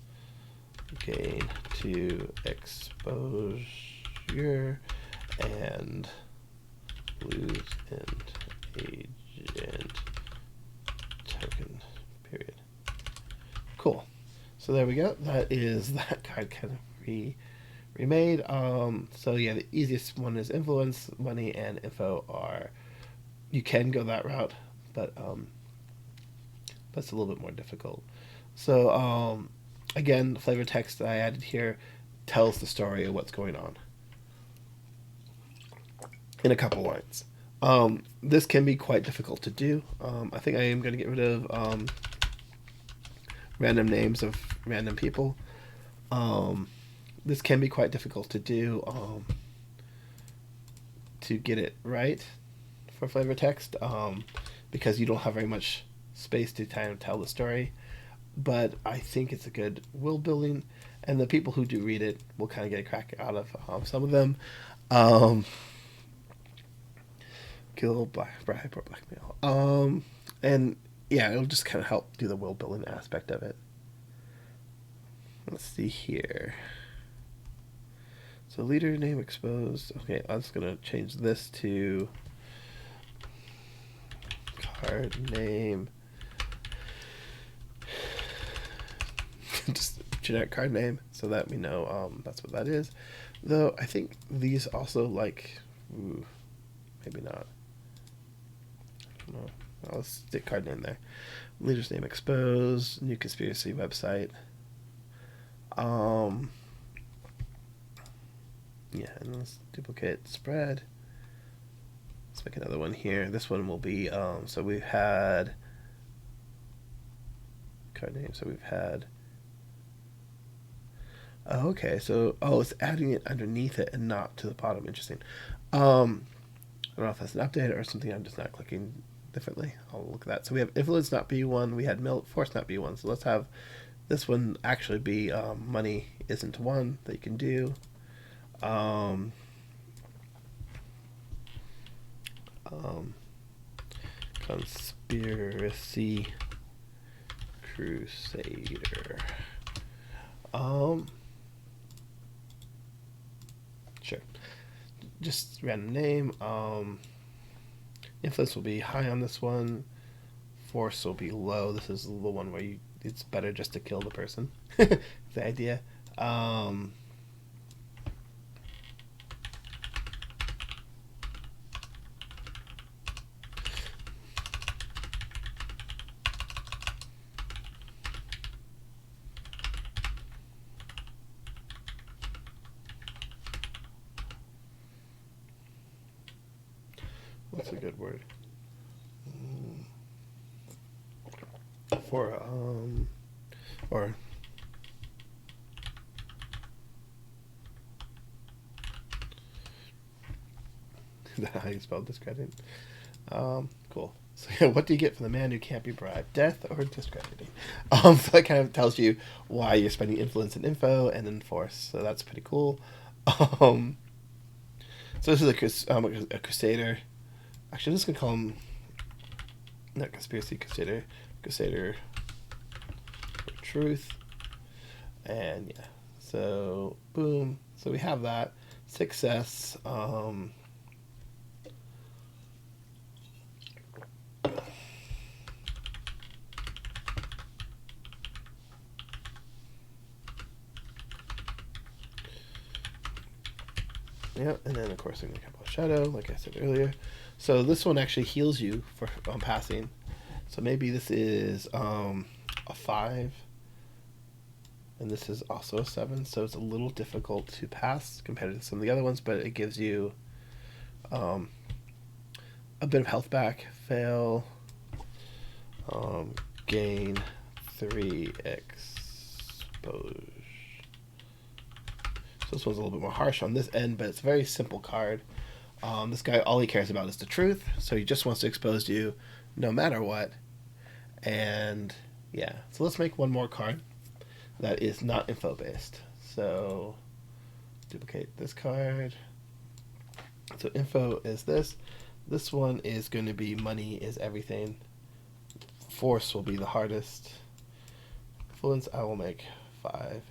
gain to exposure and lose an agent token, period. Cool. So there we go. That is that card kind of remade. So yeah, the easiest one is influence, money, and info are. You can go that route, but that's a little bit more difficult. So again, the flavor text that I added here tells the story of what's going on in a couple lines. This can be quite difficult to do. I think I am going to get rid of random names of random people. This can be quite difficult to do to get it right for flavor text because you don't have very much space to kind of tell the story. But I think it's a good world building, and the people who do read it will kind of get a crack out of some of them. Kill, bribe, or blackmail. And yeah, it'll just kind of help do the world building aspect of it. Let's see here. So leader name exposed. Okay, I'm just gonna change this to card name. Just generic card name, so that we know that's what that is. Though I think these also like, maybe not. I don't know. Let's stick card name there. Leader's name exposed. New conspiracy website. Yeah, and let's duplicate spread. Let's make another one here. This one will be so we've had card name. So we've had. Oh, okay, so it's adding it underneath it and not to the bottom. Interesting. I don't know if that's an update or something. I'm just not clicking differently. I'll look at that. So we have influence not B1. We had force not B1. So let's have this one actually be money isn't one that you can do. Conspiracy Crusader. Sure. Just random name. Influence will be high on this one. Force will be low. This is the one where it's better just to kill the person. The idea. What's a good word? For or is that how you spelled discredit? Cool. So yeah, what do you get from the man who can't be bribed? Death or discrediting? So that kind of tells you why you're spending influence and info and then force. So that's pretty cool. Um, so this is a crusader. Actually, I'm just gonna call him not conspiracy crusader, crusader for truth. And yeah, so boom. So we have that success. Yeah, and then of course I'm gonna come shadow, like I said earlier. So this one actually heals you for passing. So maybe this is a 5, and this is also a 7. So it's a little difficult to pass compared to some of the other ones, but it gives you um, a bit of health back. Fail. Gain 3 expose. So this one's a little bit more harsh on this end, but it's a very simple card. This guy, all he cares about is the truth, so he just wants to expose you no matter what. And yeah, so let's make one more card that is not info based. So duplicate this card. So info is this. This one is going to be money is everything. Force will be the hardest. Influence I will make 5.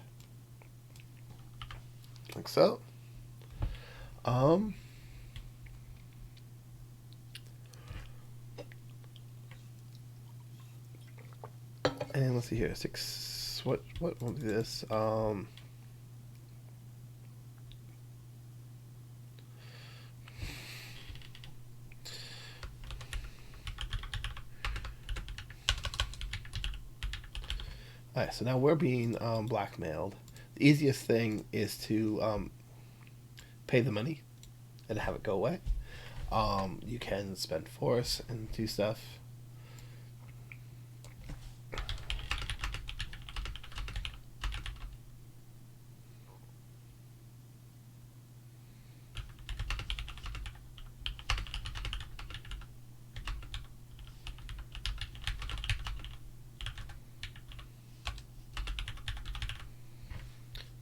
Like so. And let's see here, 6. What will be this? Alright, so now we're being blackmailed. The easiest thing is to pay the money and have it go away. You can spend force and do stuff.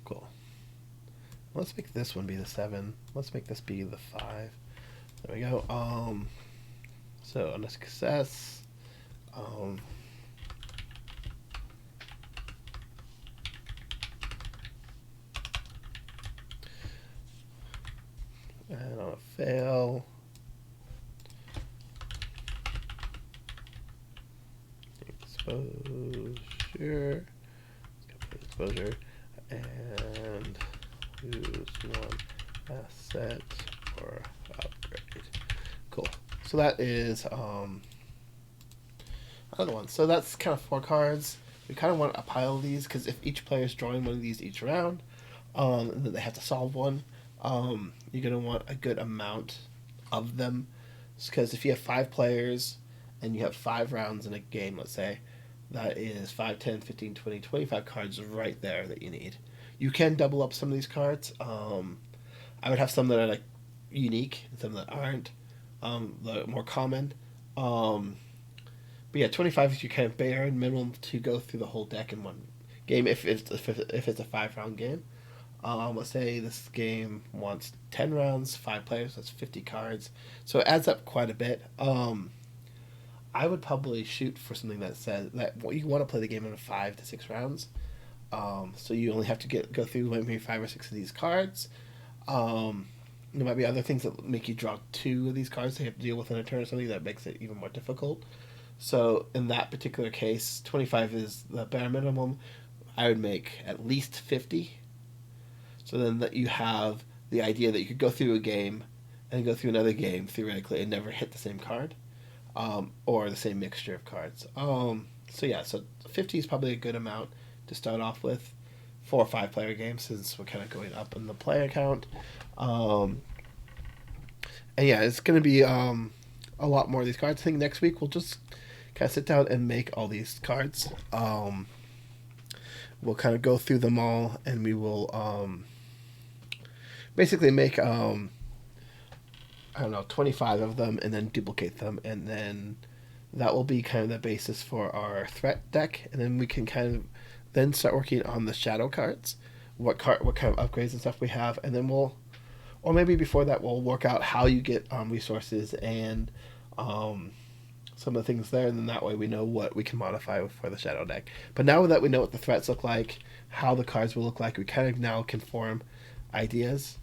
Cool. Let's make this one be the 7. Let's make this be the 5. There we go. So on a success, and on a fail, exposure, exposure, and use one asset or upgrade. Cool. So that is another one. So that's kind of 4 cards. We kind of want a pile of these because if each player is drawing one of these each round, and then they have to solve one, you're gonna want a good amount of them. Because if you have 5 players and you have 5 rounds in a game, let's say, that is 5, 10, 15, 20, 25 cards right there that you need. You can double up some of these cards. I would have some that are like unique and some that aren't. The more common. But yeah, 25 is your kind of bare minimum to go through the whole deck in one game if it's a 5-round game. Let's say this game wants 10 rounds, 5 players, that's 50 cards. So it adds up quite a bit. I would probably shoot for something that says that you want to play the game in 5 to 6 rounds. So you only have to go through maybe 5 or 6 of these cards. There might be other things that make you draw 2 of these cards that you have to deal with in a turn or something that makes it even more difficult. So in that particular case, 25 is the bare minimum. I would make at least 50. So then that you have the idea that you could go through a game and go through another game theoretically and never hit the same card, or the same mixture of cards. So yeah, so 50 is probably a good amount to start off with. 4 or 5 player games since we're kind of going up in the player count. And yeah, it's going to be a lot more of these cards. I think next week we'll just kind of sit down and make all these cards. We'll kind of go through them all, and we will basically make I don't know 25 of them, and then duplicate them, and then That will be kind of the basis for our threat deck, and then we can kind of then start working on the shadow cards, what kind of upgrades and stuff we have, and then we'll, or maybe before that, we'll work out how you get resources and um, some of the things there, and then that way we know what we can modify for the shadow deck. But now that we know what the threats look like, how the cards will look like, we kind of now can form ideas.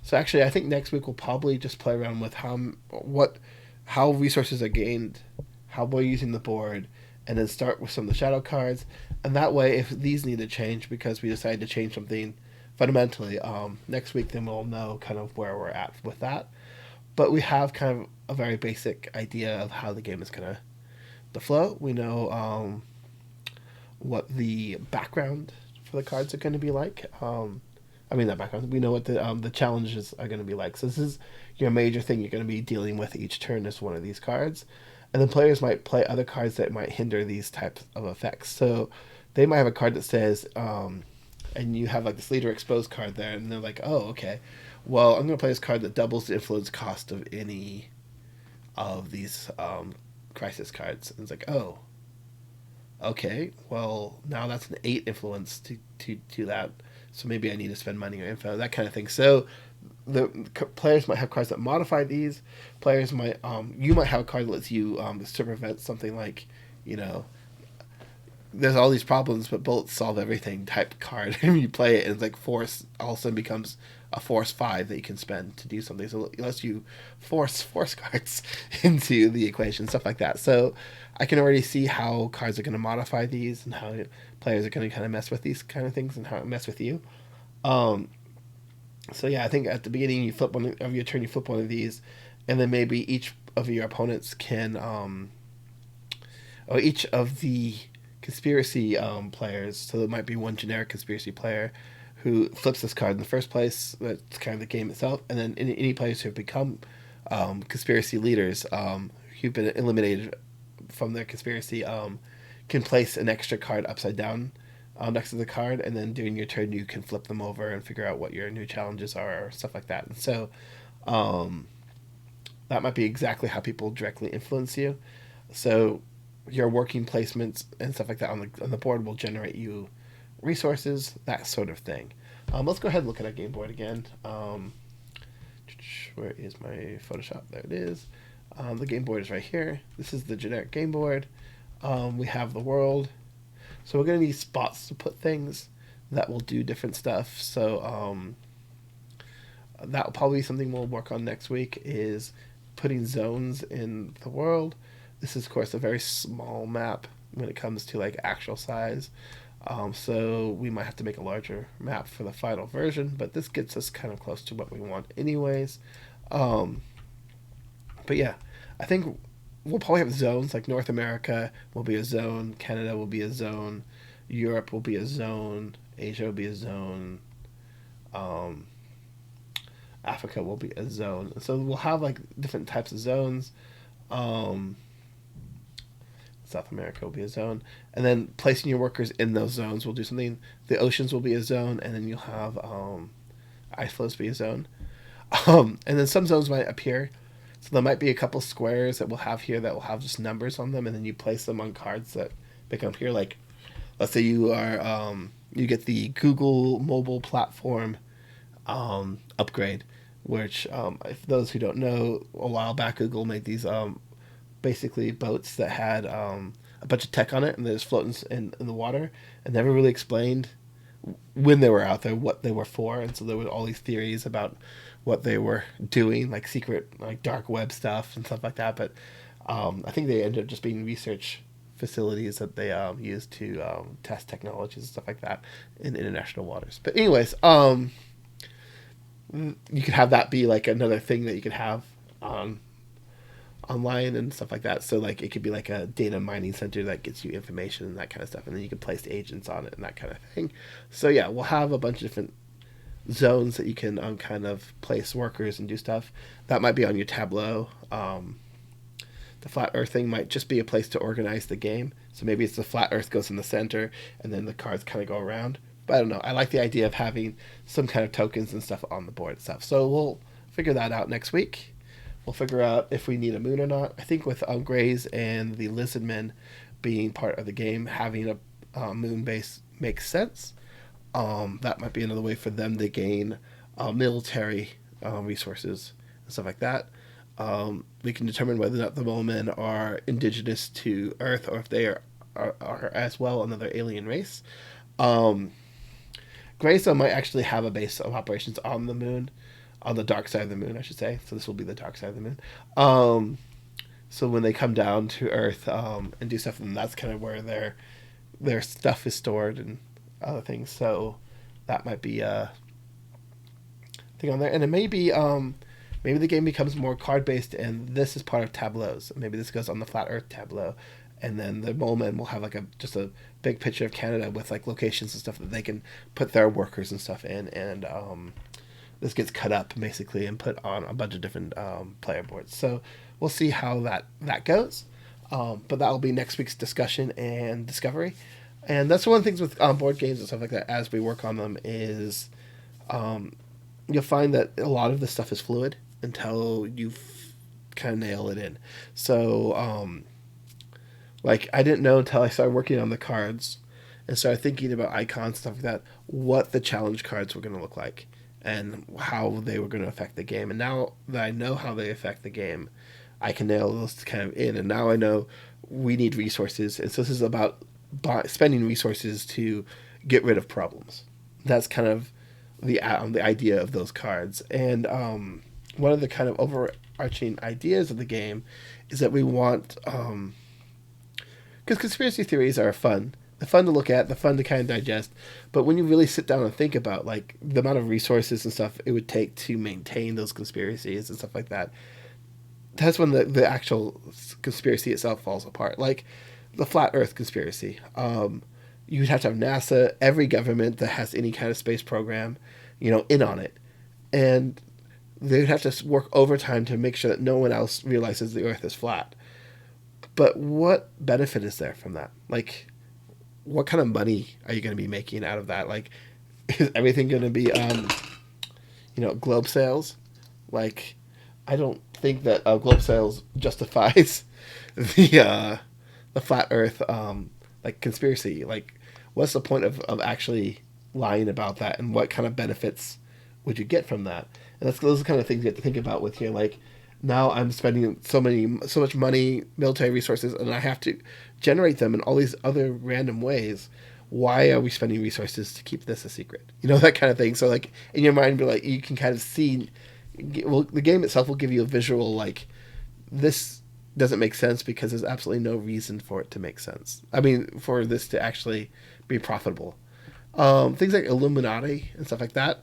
So actually, I think next week we'll probably just play around with how resources are gained, how we're using the board, and then start with some of the shadow cards. And that way, if these need to change because we decide to change something fundamentally next week, then we'll know kind of where we're at with that. But we have kind of a very basic idea of how the game is gonna the flow. We know what the background for the cards are going to be like. I mean, not background. We know what the challenges are going to be like. So this is your major thing you're going to be dealing with each turn is one of these cards, and then players might play other cards that might hinder these types of effects. So they might have a card that says, and you have like this leader exposed card there, and they're like, oh, okay, well, I'm going to play this card that doubles the influence cost of any of these crisis cards. And it's like, oh, okay, well, now that's an 8 influence to that, so maybe I need to spend money or info, that kind of thing. So the players might have cards that modify these. Players might, you might have a card that lets you to prevent something like, you know, there's all these problems, but bullets solve everything type card. And you play it, and it's like force all of a sudden becomes a force 5 that you can spend to do something. So it lets you force cards into the equation, stuff like that. So I can already see how cards are going to modify these and how players are going to kind of mess with these kind of things and how it mess with you. So yeah, I think at the beginning you flip one of your turn, you flip one of these, and then maybe each of your opponents can, or each of the conspiracy players. So there might be one generic conspiracy player who flips this card in the first place. That's kind of the game itself, and then any players who have become conspiracy leaders, who've been eliminated from their conspiracy, can place an extra card upside down next to the card, and then during your turn you can flip them over and figure out what your new challenges are or stuff like that. And so that might be exactly how people directly influence you. So your working placements and stuff like that on the board will generate you resources, that sort of thing. Let's go ahead and look at our game board again. Where is my Photoshop? There it is. The game board is right here. This is the generic game board. We have the world. So we're going to need spots to put things that will do different stuff. So that will probably be something we'll work on next week, is putting zones in the world. This is, of course, a very small map when it comes to like actual size. So we might have to make a larger map for the final version, but this gets us kind of close to what we want anyways. But yeah, I think we'll probably have zones, like North America will be a zone, Canada will be a zone, Europe will be a zone, Asia will be a zone, Africa will be a zone. So we'll have like different types of zones. South America will be a zone, and then placing your workers in those zones will do something. The oceans will be a zone, and then you'll have ice flows be a zone, and then some zones might appear. So there might be a couple squares that we'll have here that will have just numbers on them, and then you place them on cards that become here. Like, let's say you are you get the Google mobile platform upgrade, which if those who don't know, a while back Google made these basically boats that had a bunch of tech on it, and they're just floating in the water, and never really explained when they were out there what they were for. And so there were all these theories about what they were doing, like secret, like dark web stuff and stuff like that. But I think they ended up just being research facilities that they used to test technologies and stuff like that in international waters. But anyways, you could have that be like another thing that you could have online and stuff like that. So like it could be like a data mining center that gets you information and that kind of stuff, and then you can place agents on it and that kind of thing. So yeah, we'll have a bunch of different zones that you can kind of place workers and do stuff. That might be on your tableau. The flat earth thing might just be a place to organize the game. So maybe it's the flat earth goes in the center and then the cards kind of go around. But I don't know. I like the idea of having some kind of tokens and stuff on the board itself. So we'll figure that out next week. We'll figure out if we need a moon or not. I think with Greys and the Lizardmen being part of the game, having a moon base makes sense. That might be another way for them to gain military resources and stuff like that. We can determine whether or not the mole men are indigenous to Earth or if they are as well another alien race. Um, Greystone might actually have a base of operations on the moon, on the dark side of the moon, I should say. So this will be the dark side of the moon. So when they come down to Earth and do stuff, then that's kind of where their stuff is stored and other things. So that might be a thing on there, and it may be maybe the game becomes more card based, and this is part of tableaus. Maybe this goes on the flat Earth tableau, and then the mole men will have like just a big picture of Canada with like locations and stuff that they can put their workers and stuff in, and this gets cut up basically and put on a bunch of different player boards. So we'll see how that goes. But that will be next week's discussion and discovery. And that's one of the things with board games and stuff like that as we work on them is you'll find that a lot of the stuff is fluid until you kind of nail it in. So, like, I didn't know until I started working on the cards and started thinking about icons and stuff like that, what the challenge cards were going to look like and how they were going to affect the game. And now that I know how they affect the game, I can nail those kind of in. And now I know we need resources. And so this is about spending resources to get rid of problems. That's kind of the idea of those cards. And one of the kind of overarching ideas of the game is that we want... because conspiracy theories are fun. They're fun to look at. They're fun to kind of digest. But when you really sit down and think about like the amount of resources and stuff it would take to maintain those conspiracies and stuff like that, that's when the actual conspiracy itself falls apart. Like the flat Earth conspiracy. You'd have to have NASA, every government that has any kind of space program, in on it, and they would have to work overtime to make sure that no one else realizes the Earth is flat. But what benefit is there from that? Like, what kind of money are you going to be making out of that? Like, is everything going to be, globe sales? Like, I don't think that globe sales justifies the flat Earth conspiracy. Like, what's the point of actually lying about that, and what kind of benefits would you get from that? And those are the kind of things you have to think about with here. Like, now I'm spending so much money, military resources, and I have to generate them in all these other random ways. Why are we spending resources to keep this a secret? That kind of thing. So, like, in your mind, be like, you can kind of see. Well, the game itself will give you a visual like, this doesn't make sense because there's absolutely no reason for it to make sense. I mean, for this to actually be profitable. Things like Illuminati and stuff like that,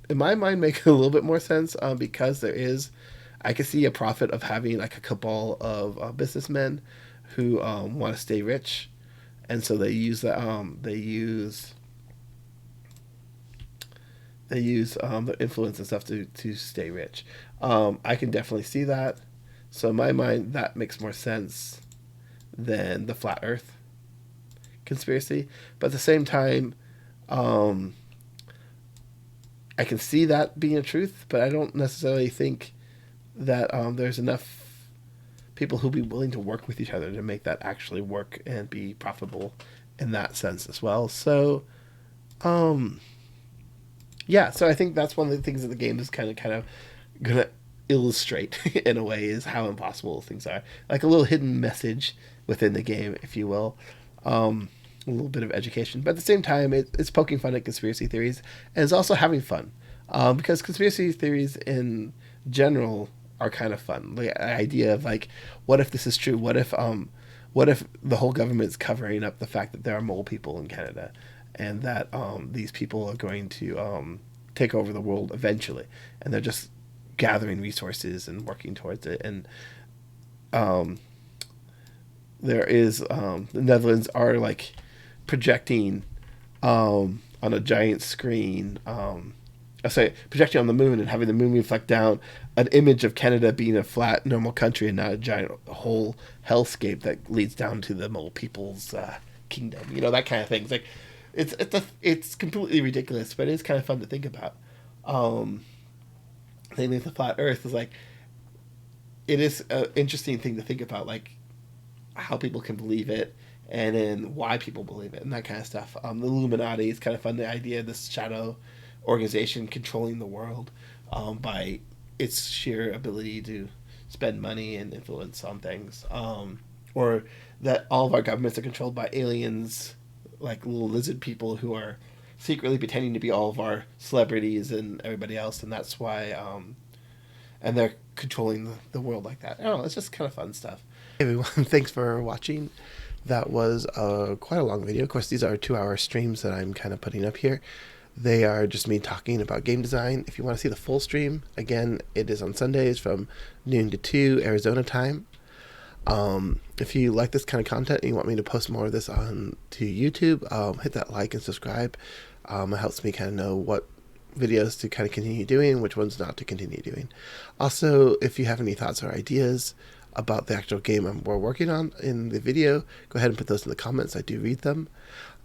in my mind, make a little bit more sense because I could see a profit of having like a cabal of businessmen who want to stay rich, and so they use the their influence and stuff to stay rich. I can definitely see that. So in my mind, that makes more sense than the flat Earth conspiracy. But at the same time, I can see that being a truth, but I don't necessarily think that there's enough people who'll be willing to work with each other to make that actually work and be profitable in that sense as well. So, so I think that's one of the things that the game is kind of gonna illustrate in a way is how impossible things are. Like a little hidden message within the game, if you will. A little bit of education, but at the same time, it's poking fun at conspiracy theories, and it's also having fun because conspiracy theories in general are kind of fun. The idea of like, what if this is true? What if the whole government's covering up the fact that there are mole people in Canada, and that these people are going to take over the world eventually, and they're just gathering resources and working towards it. And there is the Netherlands are like projecting on a giant screen. Projecting on the moon and having the moon reflect down an image of Canada being a flat, normal country and not a giant whole hellscape that leads down to the mole people's kingdom. That kind of thing. It's like, it's completely ridiculous, but it's kind of fun to think about. Thing with the flat Earth is like, it is an interesting thing to think about, like how people can believe it, and then why people believe it, and that kind of stuff. The Illuminati is kind of fun. The idea of this shadow organization controlling the world by its sheer ability to spend money and influence on things, or that all of our governments are controlled by aliens, like little lizard people who are secretly pretending to be all of our celebrities and everybody else, and that's why and they're controlling the world like that. I don't know, it's just kind of fun stuff. Hey everyone, thanks for watching. That was quite a long video. Of course, these are 2-hour streams that I'm kind of putting up here. They are just me talking about game design. If you want to see the full stream, again, it is on Sundays from noon to 2 Arizona time. If you like this kind of content and you want me to post more of this on to YouTube, hit that like and subscribe. It helps me kind of know what videos to kind of continue doing, which ones not to continue doing. Also, if you have any thoughts or ideas about the actual game we're working on in the video, go ahead and put those in the comments. I do read them.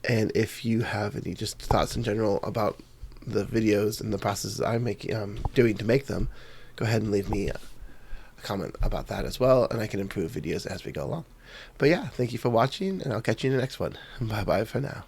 And if you have any just thoughts in general about the videos and the processes I'm making, doing to make them, go ahead and leave me a comment about that as well, and I can improve videos as we go along. But yeah, thank you for watching, and I'll catch you in the next one. Bye bye for now.